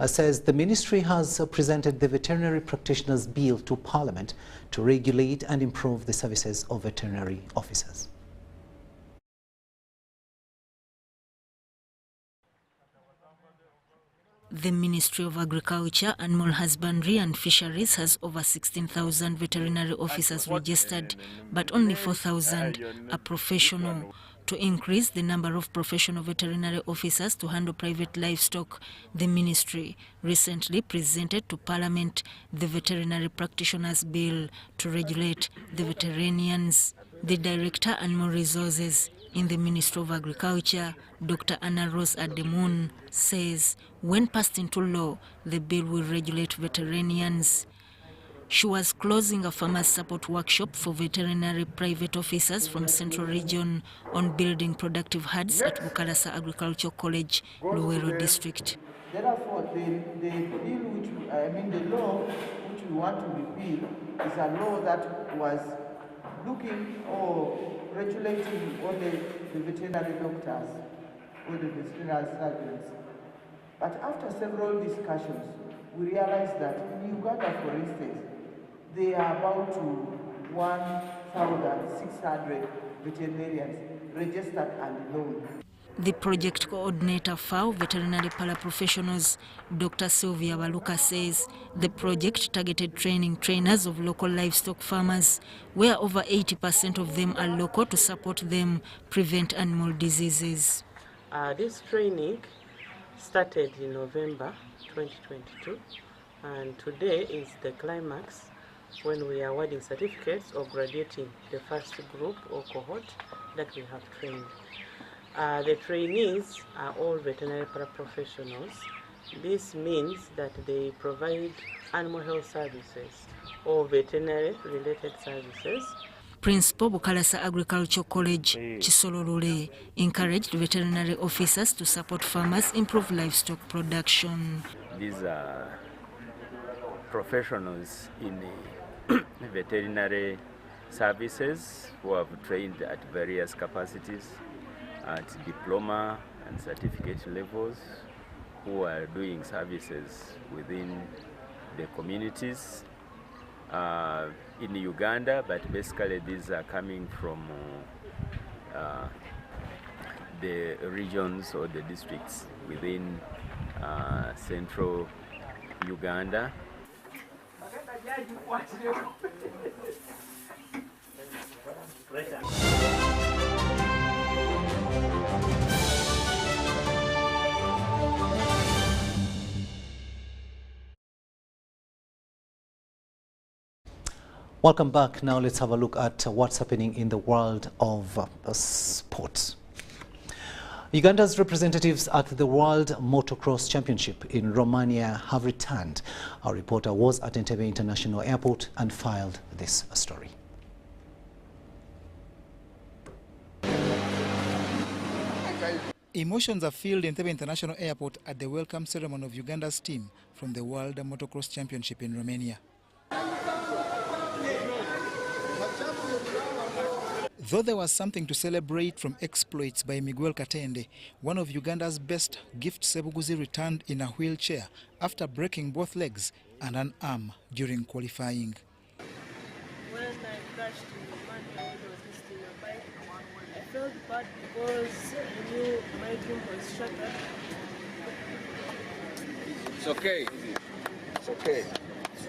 says the ministry has presented the Veterinary Practitioners Bill to Parliament to regulate and improve the services of veterinary officers. The Ministry of Agriculture, Animal Husbandry and Fisheries has over 16,000 veterinary officers registered, but only 4,000 are professional. To increase the number of professional veterinary officers to handle private livestock, the ministry recently presented to Parliament the Veterinary Practitioners Bill to regulate the veterinarians. The Director, Animal Resources in the Ministry of Agriculture, Dr. Anna Rose Ademun, says when passed into law, the bill will regulate veterinarians. She was closing a farmers' support workshop for veterinary private officers from Central Region on building productive herds at Bukalasa Agricultural College, Luwero District. Therefore, the bill the law which we want to repeal is a law that was looking or regulating only the veterinary doctors or the veterinary surgeons. But after several discussions, we realized that in Uganda, for instance, there are about 1,600 veterinarians registered and known. The project coordinator for veterinary paraprofessionals, Dr. Sylvia Waluka, says the project targeted training trainers of local livestock farmers, where over 80% of them are local, to support them prevent animal diseases. This training started in November 2022, and today is the climax when we are awarding certificates or graduating the first group or cohort that we have trained. The trainees are all veterinary paraprofessionals. This means that they provide animal health services or veterinary related services. Principal Bukalasa Agricultural College, Chisololule, encouraged veterinary officers to support farmers improve livestock production. These are professionals in veterinary services who have trained at various capacities at diploma and certificate levels, who are doing services within the communities in Uganda, but basically these are coming from the regions or the districts within central Uganda. Welcome back. Now let's have a look at what's happening in the world of sports. Uganda's representatives at the World Motocross Championship in Romania have returned. Our reporter was at Entebbe International Airport and filed this story. Emotions are filled in Entebbe International Airport at the welcome ceremony of Uganda's team from the World Motocross Championship in Romania. Though there was something to celebrate from exploits by Miguel Katende, one of Uganda's best, Gift Sebuguzi, returned in a wheelchair after breaking both legs and an arm during qualifying. When I crashed in Romania, when I was listing a bike, I felt bad because I knew my dream was shattered. It's okay. It's okay.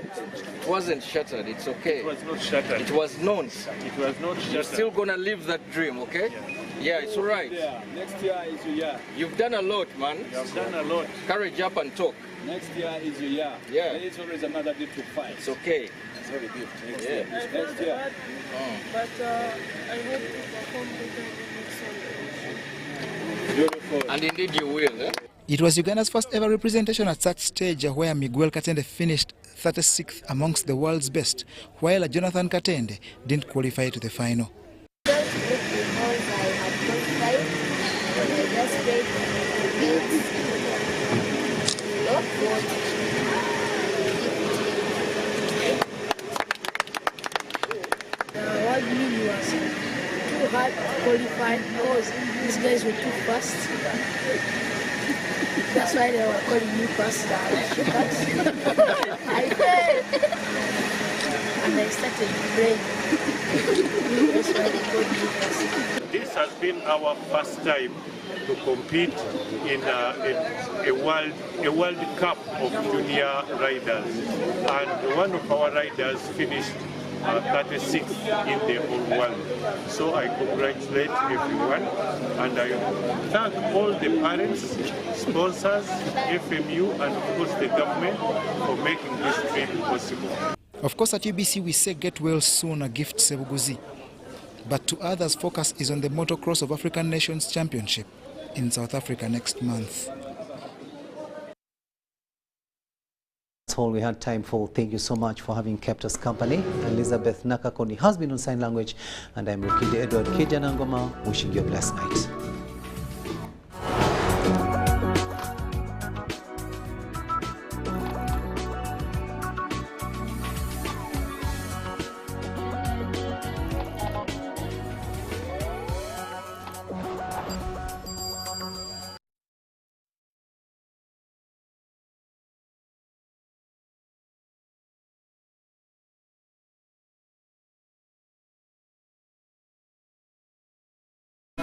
It wasn't shattered, it's okay. It was not shattered. It was known. It was not shattered. You're still gonna live that dream, okay? Yeah, it's all right. Next year is your year. You've done a lot, man. You have done a lot. Courage up and talk. Next year is your year. Yeah. There is always another gift to fight. It's okay. It's already a gift. Next Yeah. year. I felt Next year. bad, but I hope to perform better in the next one. Beautiful. And indeed you will, eh? It was Uganda's first ever representation at such stage, where Miguel Katende finished 36th amongst the world's best, while Jonathan Katende didn't qualify to the final. Because I had qualified, and I just paid bills. What really was too hard to qualify because these guys were too fast. That's why they were calling me faster. I failed. And I started praying. That's why they called me faster. This has been our first time to compete in a World Cup of junior riders. And one of our riders finished 36th in the whole world. So I congratulate everyone, and I thank all the parents, sponsors, FMU, and of course the government for making this trip possible. Of course, at UBC we say get well soon, a Gift Sebuguzi. But to others, focus is on the Motocross of African Nations Championship in South Africa next month. That's all we had time for. Thank you so much for having kept us company. Elizabeth Nakakoni has been on sign language, and I'm Rukidi Edward Kijanangoma, wishing you a blessed night.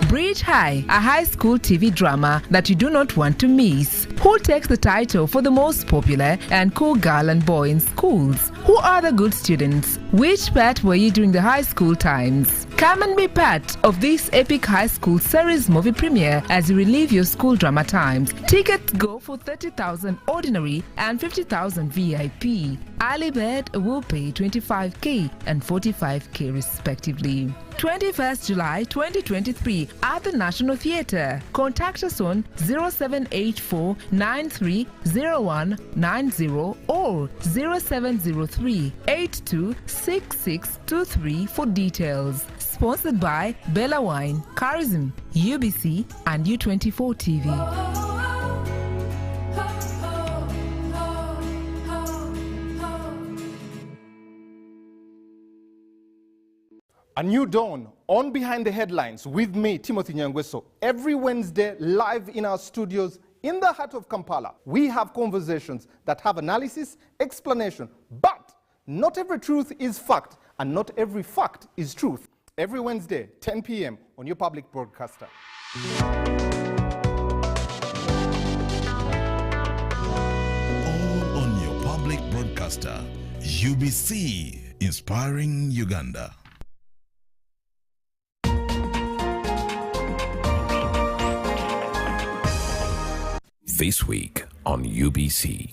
Bridge High, a high school TV drama that you do not want to miss. Who takes the title for the most popular and cool girl and boy in schools? Who are the good students? Which part were you during the high school times? Come and be part of this epic high school series movie premiere as you relive your school drama times. Tickets go for 30,000 ordinary and 50,000 VIP. Early bird will pay 25k and 45k respectively. 21st July 2023 at the National Theatre. Contact us on 0784 930190 or 0703 826623 for details. Sponsored by Bella Wine, Charism, UBC and U24 TV. A new dawn on Behind the Headlines with me, Timothy Nyangweso. Every Wednesday, live in our studios in the heart of Kampala, we have conversations that have analysis, explanation, but not every truth is fact and not every fact is truth. Every Wednesday, 10 p.m. on your public broadcaster. All on your public broadcaster, UBC, inspiring Uganda. This week on UBC.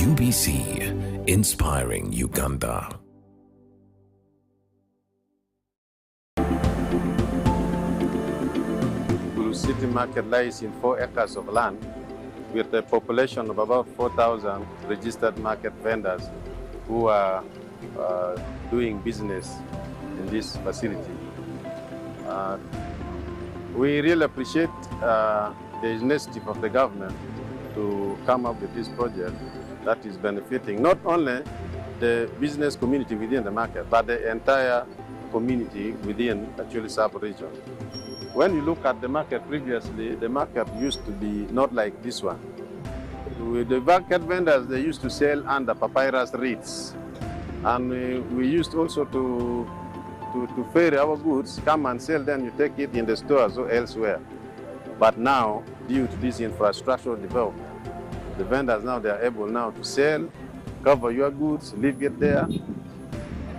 UBC, inspiring Uganda. Gulu City Market lies in 4 acres of land with a population of about 4,000 registered market vendors who are doing business in this facility. We really appreciate the initiative of the government to come up with this project that is benefiting not only the business community within the market, but the entire community within actually sub-region. When you look at the market previously, the market used to be not like this one. With the market vendors, they used to sell under papyrus reeds. And we used also to ferry our goods, come and sell, then you take it in the stores or elsewhere. But now, due to this infrastructural development, the vendors now, they are able now to sell, cover your goods, leave it there,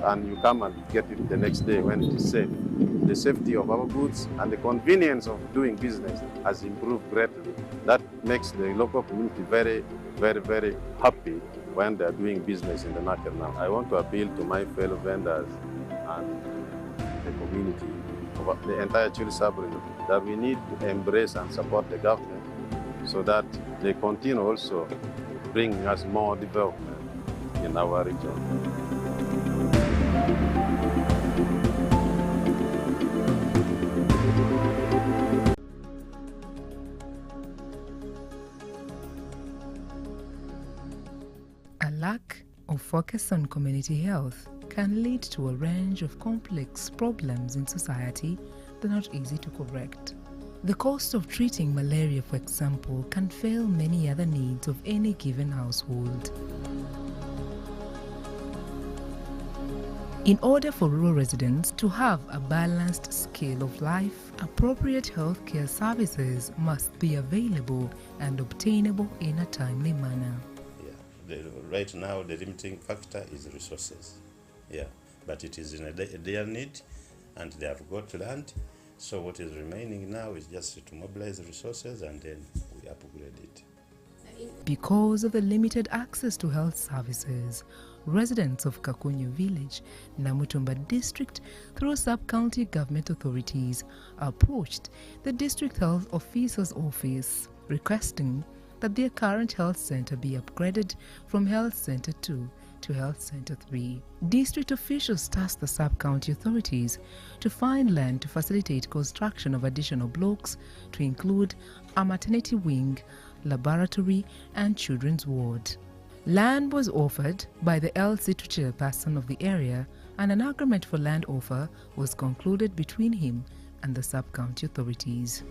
and you come and get it the next day when it is safe. The safety of our goods and the convenience of doing business has improved greatly. That makes the local community very, very, very happy when they are doing business in the market now. I want to appeal to my fellow vendors and the community of the entire Chile sub-region that we need to embrace and support the government so that they continue also bringing us more development in our region. A lack of focus on community health can lead to a range of complex problems in society that are not easy to correct. The cost of treating malaria, for example, can fail many other needs of any given household. In order for rural residents to have a balanced scale of life, appropriate healthcare services must be available and obtainable in a timely manner. Right now, the limiting factor is resources. But it is in their need, and they have got land. So what is remaining now is just to mobilize the resources and then we upgrade it. Because of the limited access to health services, residents of Kakunyu village, Namutumba district, through sub-county government authorities, approached the district health officer's office requesting that their current health center be upgraded from health center 2 to Health Center 3. District officials tasked the sub-county authorities to find land to facilitate construction of additional blocks to include a maternity wing, laboratory and children's ward. Land was offered by the LC2 chairperson of the area, and an agreement for land offer was concluded between him and the sub-county authorities.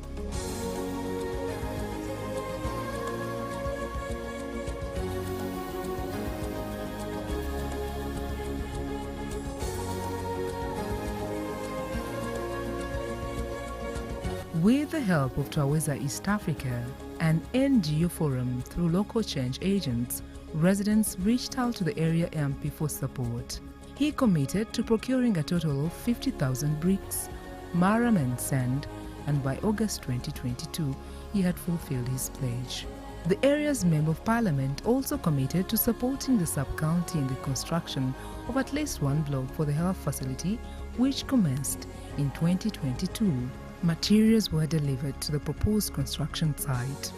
With the help of Twaweza East Africa and NGO Forum through local change agents, residents reached out to the area MP for support. He committed to procuring a total of 50,000 bricks, marram and sand, and by August 2022, he had fulfilled his pledge. The area's Member of Parliament also committed to supporting the sub-county in the construction of at least one block for the health facility, which commenced in 2022. Materials were delivered to the proposed construction site.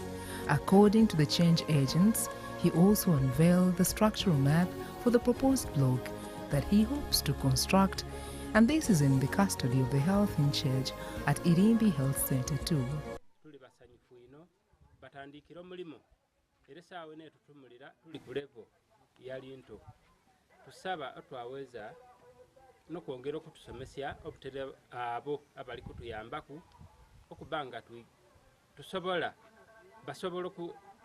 According to the change agents, he also unveiled the structural map for the proposed block that he hopes to construct, and this is in the custody of the health in charge at Irimbi Health Center 2. Nokwongera okutusomesya obutera abo abali kutuyambaku okubanga tusobola basobola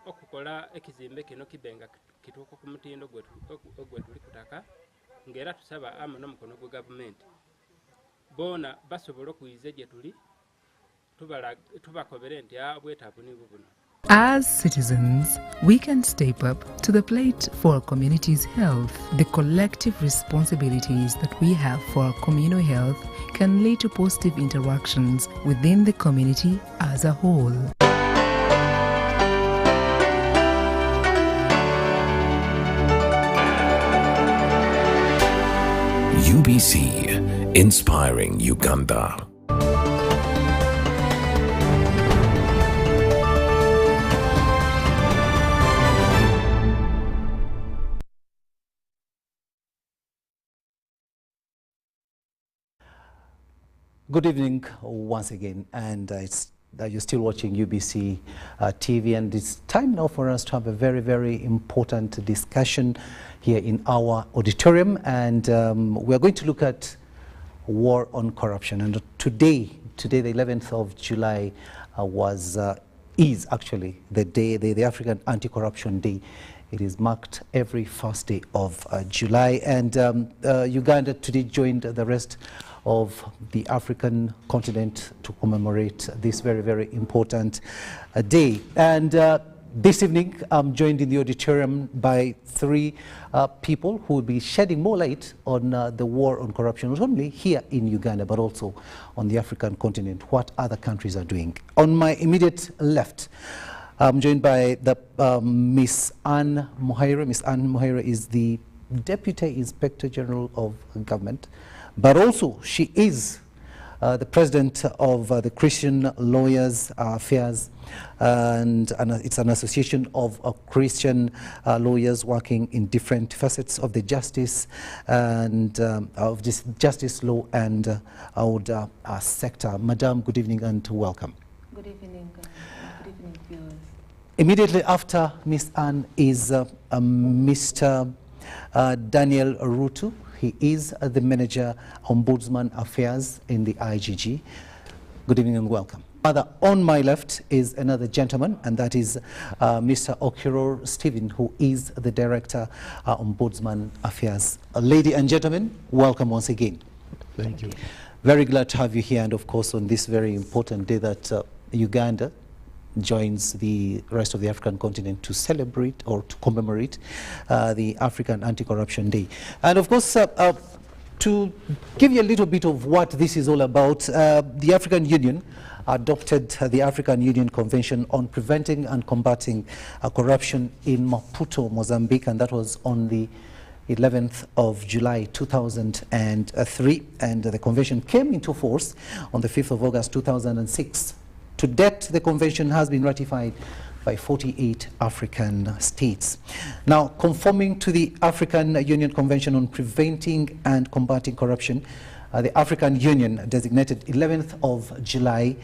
okukola ekizimbe kino kibenga kituuka ku mutindo gwe tuli kutaka, ng'era tusaba ama n'omukono gwa gavumenti boona basobola okuyiza gye tuli tubakobere nti bwetaavu ni bubuno. As citizens, we can step up to the plate for our community's health. The collective responsibilities that we have for our communal health can lead to positive interactions within the community as a whole. UBC, inspiring Uganda. Good evening once again, and you're still watching UBC TV, and it's time now for us to have a very, very important discussion here in our auditorium, and we're going to look at war on corruption. And today, the 11th of July, is actually the day, the African Anti-Corruption Day. It is marked every first day of July, and Uganda today joined the rest of the African continent to commemorate this very, very important day. And this evening, I'm joined in the auditorium by three people who will be shedding more light on the war on corruption, not only here in Uganda, but also on the African continent, what other countries are doing. On my immediate left, I'm joined by Miss Anne Muhaira. Miss Anne Muhaira is the Deputy Inspector General of Government, but also she is the president of the Christian Lawyers Affairs, and it's an association of Christian lawyers working in different facets of the justice and of this justice law and sector. Madam, good evening and welcome. Good evening. Good evening, viewers. Immediately after Miss Anne is Mr. Daniel Rutu. He is the Manager Ombudsman Affairs in the IGG. Good evening and welcome. On my left is another gentleman, and that is Mr. Okiro Stephen, who is the Director Ombudsman Affairs. Ladies and gentlemen, welcome once again. Thank you. Very glad to have you here, and of course on this very important day that Uganda joins the rest of the African continent to celebrate or to commemorate the African Anti-Corruption Day. And of course, to give you a little bit of what this is all about, the African Union adopted the African Union Convention on Preventing and Combating Corruption in Maputo, Mozambique, and that was on the 11th of July 2003, and the convention came into force on the 5th of August 2006. To date, the convention has been ratified by 48 African states. Now, conforming to the African Union Convention on Preventing and Combating Corruption, the African Union designated 11th of July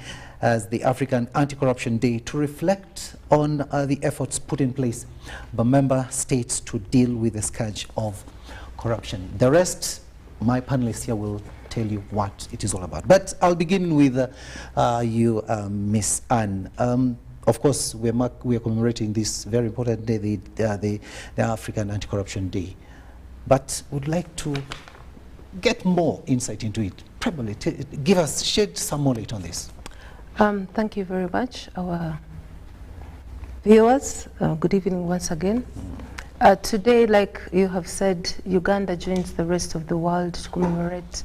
as the African Anti-Corruption Day to reflect on the efforts put in place by member states to deal with the scourge of corruption. The rest, my panelists here will tell you what it is all about. But I'll begin with you, Miss Anne. Of course, we are commemorating this very important day, the African Anti-Corruption Day. But would like to get more insight into it. Probably shed some more light on this. Thank you very much, our viewers. Good evening once again. Today, like you have said, Uganda joins the rest of the world to commemorate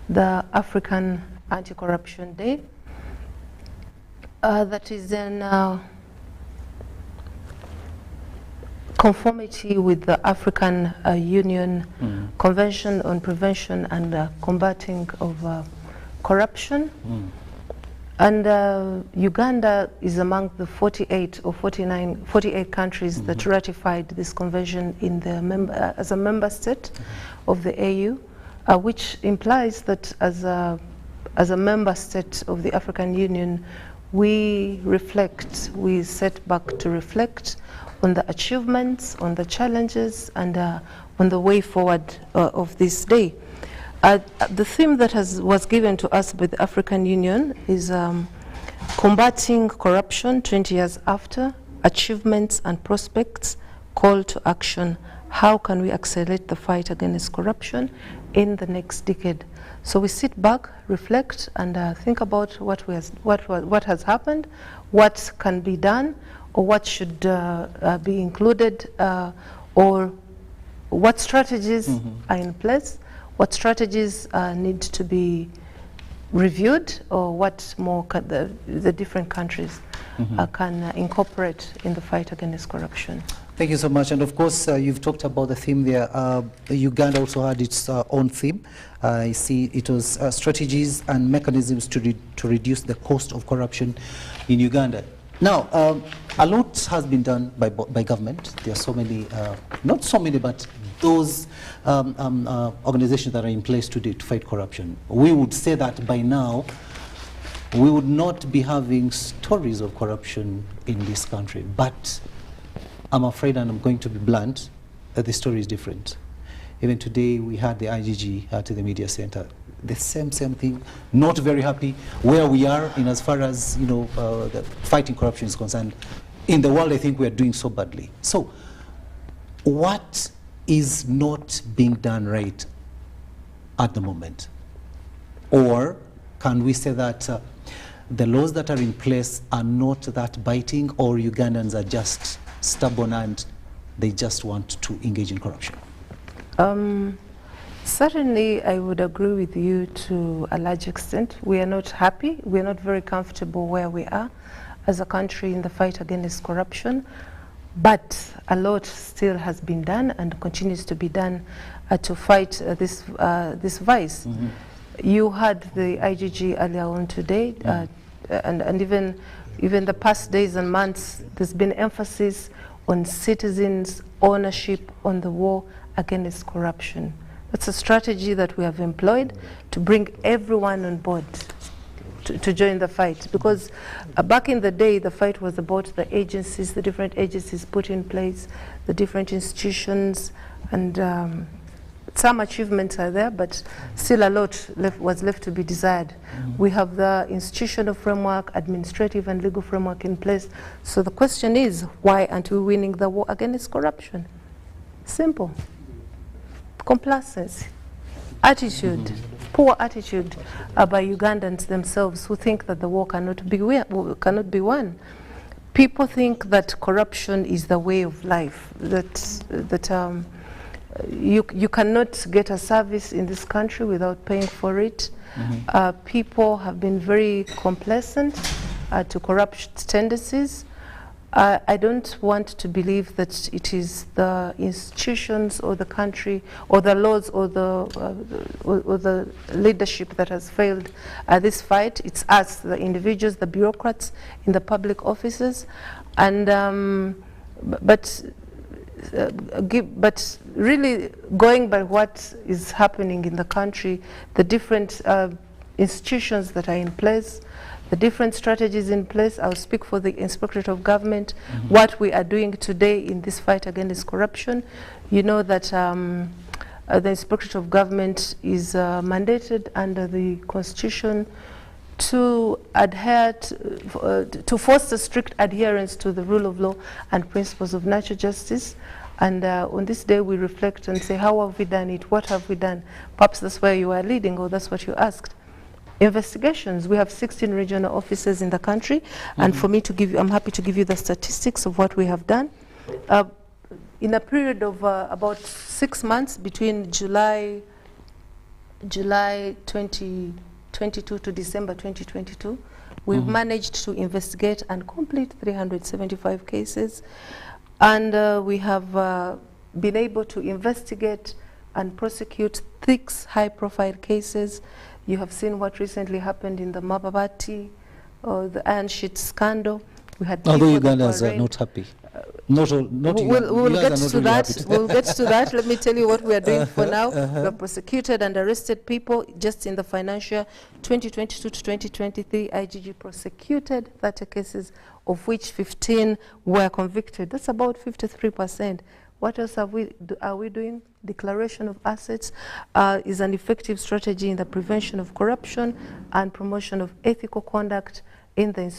the African Anti-Corruption Day. That is in conformity with the African Union Convention on Prevention and Combating of Corruption. And Uganda is among the 48 countries that ratified this convention in the as a member state of the AU, which implies that as a member state of the African Union, we set back to reflect on the achievements, on the challenges, and on the way forward of this day. The theme that was given to us by the African Union is combating corruption 20 years after, achievements and prospects, call to action. How can we accelerate the fight against corruption in the next decade? So we sit back, reflect, and think about what has happened, what can be done, or what should be included, or what strategies are in place, what strategies need to be reviewed, or what more the different countries can incorporate in the fight against corruption. Thank you so much. And of course, you've talked about the theme there. Uganda also had its own theme. I see it was strategies and mechanisms to reduce the cost of corruption in Uganda. Now, a lot has been done by government. There are so many, not so many, but those organizations that are in place today to fight corruption. We would say that by now, we would not be having stories of corruption in this country. But I'm afraid, and I'm going to be blunt, that the story is different. Even today, we had the IGG at the media center. The same thing, not very happy where we are in as far as, the fighting corruption is concerned. In the world, I think we are doing so badly. So, what is not being done right at the moment? Or can we say that the laws that are in place are not that biting, or Ugandans are just stubborn and they just want to engage in corruption? Certainly, I would agree with you to a large extent. We are not happy. We are not very comfortable where we are as a country in the fight against corruption. But a lot still has been done and continues to be done to fight this vice. You had the IGG earlier on today, and even the past days and months, there's been emphasis on citizens' ownership on the war against corruption. That's a strategy that we have employed to bring everyone on board to join the fight. Because back in the day, the fight was about the agencies, the different agencies put in place, the different institutions, and some achievements are there, but still a lot was left to be desired. We have the institutional framework, administrative and legal framework in place. So the question is, why aren't we winning the war against corruption? Simple. Complacency, attitude, poor attitude by Ugandans themselves, who think that the war cannot be won. People think that corruption is the way of life, that you cannot get a service in this country without paying for it. People have been very complacent to corrupt tendencies. I don't want to believe that it is the institutions or the country or the laws or the leadership that has failed this fight. It's us, the individuals, the bureaucrats in the public offices, and but really going by what is happening in the country, the different institutions that are in place, the different strategies in place. I'll speak for the Inspectorate of Government, what we are doing today in this fight against corruption. You know that the Inspectorate of Government is mandated under the Constitution to adhere to foster strict adherence to the rule of law and principles of natural justice. And on this day we reflect and say, how have we done it? What have we done? Perhaps that's where you are leading, or that's what you asked. Investigations, we have 16 regional offices in the country, and for me to give you, I'm happy to give you the statistics of what we have done. In a period of about 6 months, between July 2022 to December 2022, we've managed to investigate and complete 375 cases, and we have been able to investigate and prosecute 6 high-profile cases. You have seen what recently happened in the Mababati, the iron sheet scandal. We had although Ugandans are not happy. We'll get to that. We'll get to that. Let me tell you what we are doing for now. We have prosecuted and arrested people just in the financial 2022 to 2023. IGG prosecuted 30 cases, of which 15 were convicted. That's about 53%. What else are we doing? Declaration of assets is an effective strategy in the prevention of corruption and promotion of ethical conduct in the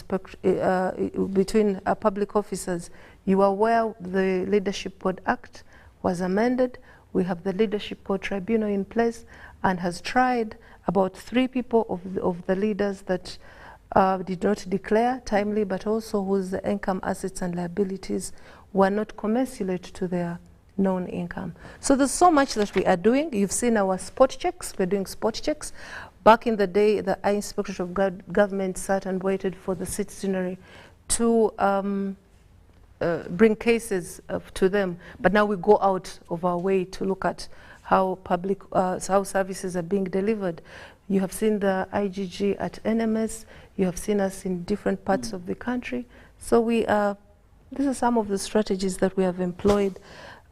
between public officers. You are aware the Leadership Code Act was amended. We have the Leadership Code Tribunal in place and has tried about 3 people of the leaders that did not declare timely, but also whose income, assets and liabilities were not commensurate to their known income. So there's so much that we are doing. You've seen our spot checks. We're doing spot checks. Back in the day, the Inspectorate of Government sat and waited for the citizenry to bring cases to them. But now we go out of our way to look at how how services are being delivered. You have seen the IGG at NMS. You have seen us in different parts of the country. So we are. These are some of the strategies that we have employed,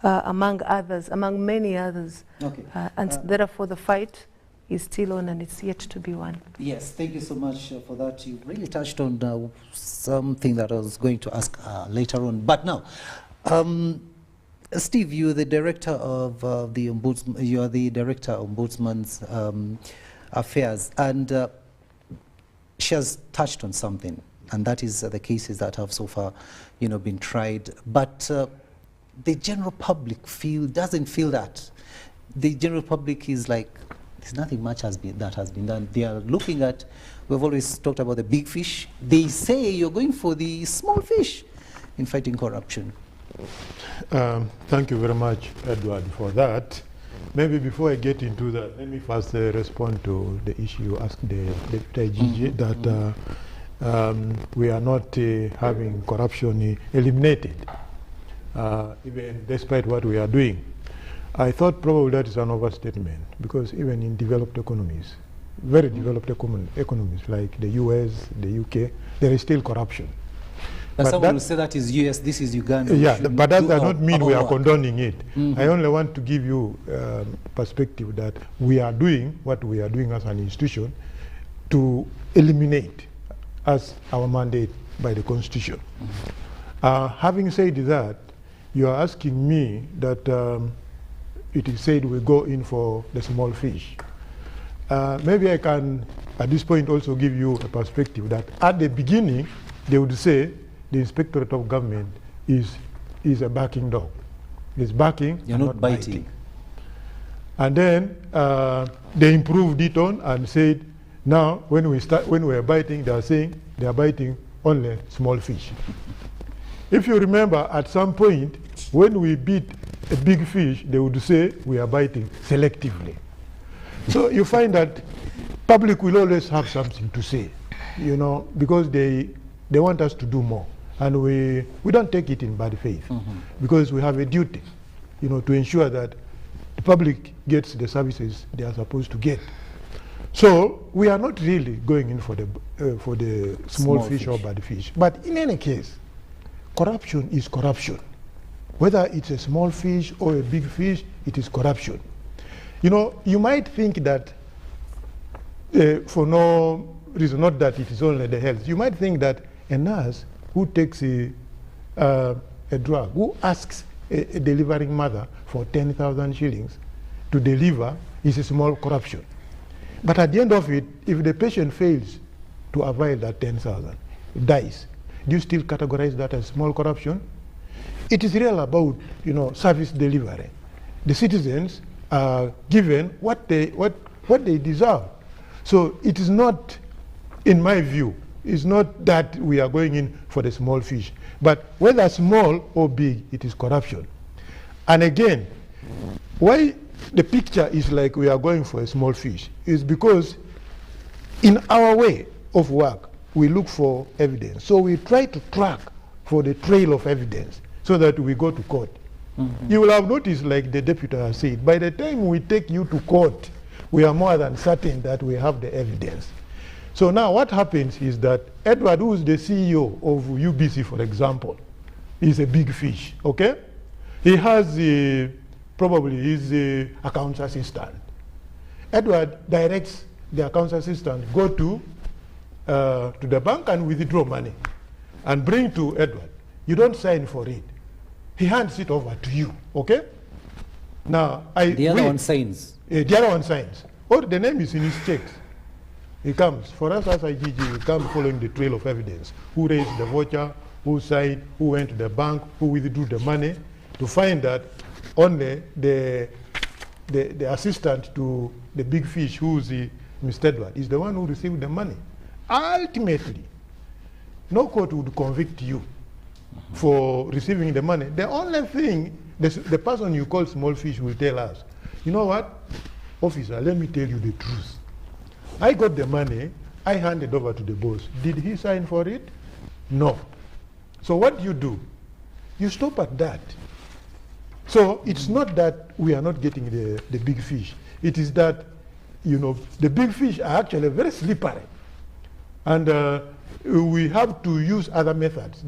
among others, among many others. Okay. And therefore the fight is still on and it's yet to be won. Yes, thank you so much for that. You really touched on something that I was going to ask later on. But now, Steve, you're the director of the Ombudsman. You are the director of Ombudsman's affairs, and she has touched on something, and that is the cases that have so far, been tried. But the general public doesn't feel that. The general public is like, there's nothing much that has been done. They are looking at, we've always talked about the big fish. They say you're going for the small fish in fighting corruption. Thank you very much, Edward, for that. Maybe before I get into that, let me first respond to the issue you asked the IGG, that we are not having corruption eliminated, even despite what we are doing. I thought probably that is an overstatement, because even in developed economies, very developed economies like the US, the UK, there is still corruption. But someone will say that is US, this is Uganda. Yeah, but that does not mean we are condoning it. I only want to give you perspective that we are doing what we are doing as an institution to eliminate as our mandate by the Constitution. Having said that, you are asking me that it is said we go in for the small fish. Maybe I can, at this point, also give you a perspective that at the beginning, they would say the Inspectorate of Government is a barking dog. It's barking, you're not biting. And then they improved it on and said, now when we are biting, they are saying they are biting only small fish. If you remember, at some point, when we beat a big fish, they would say we are biting selectively. So you find that public will always have something to say, because they want us to do more. And we don't take it in bad faith, because we have a duty, to ensure that the public gets the services they are supposed to get. So we are not really going in for the small fish or bad fish. But in any case, corruption is corruption. Whether it's a small fish or a big fish, it is corruption. You might think that for no reason, not that it is only the health, you might think that a nurse who takes a drug, who asks a delivering mother for 10,000 shillings to deliver, is a small corruption. But at the end of it, if the patient fails to avail that 10,000, dies, do you still categorize that as small corruption? It is real about, service delivery. The citizens are given what they deserve. So it is not, in my view, it's not that we are going in for the small fish. But whether small or big, it is corruption. And again, why the picture is like we are going for a small fish is because in our way of work, we look for evidence. So we try to track for the trail of evidence so that we go to court. You will have noticed, like the deputy has said, by the time we take you to court, we are more than certain that we have the evidence. So now what happens is that Edward, who is the CEO of UBC, for example, is a big fish, okay? He has probably his accounts assistant. Edward directs the accounts assistant, go to the bank and withdraw money and bring to Edward. You don't sign for it. He hands it over to you, okay? Now, the other one signs. The other one signs. Or the name is in his checks. He comes. For us as IGG, we come following the trail of evidence. Who raised the voucher, who signed, who went to the bank, who withdrew the money, to find that only the assistant to the big fish, who's Mr. Edward, is the one who received the money. Ultimately, no court would convict you for receiving the money. The only thing the person you call small fish will tell us, you know what, officer, let me tell you the truth. I got the money, I handed over to the boss. Did he sign for it? No. So what do? You stop at that. So it's not that we are not getting the big fish. It is that, the big fish are actually very slippery. And we have to use other methods.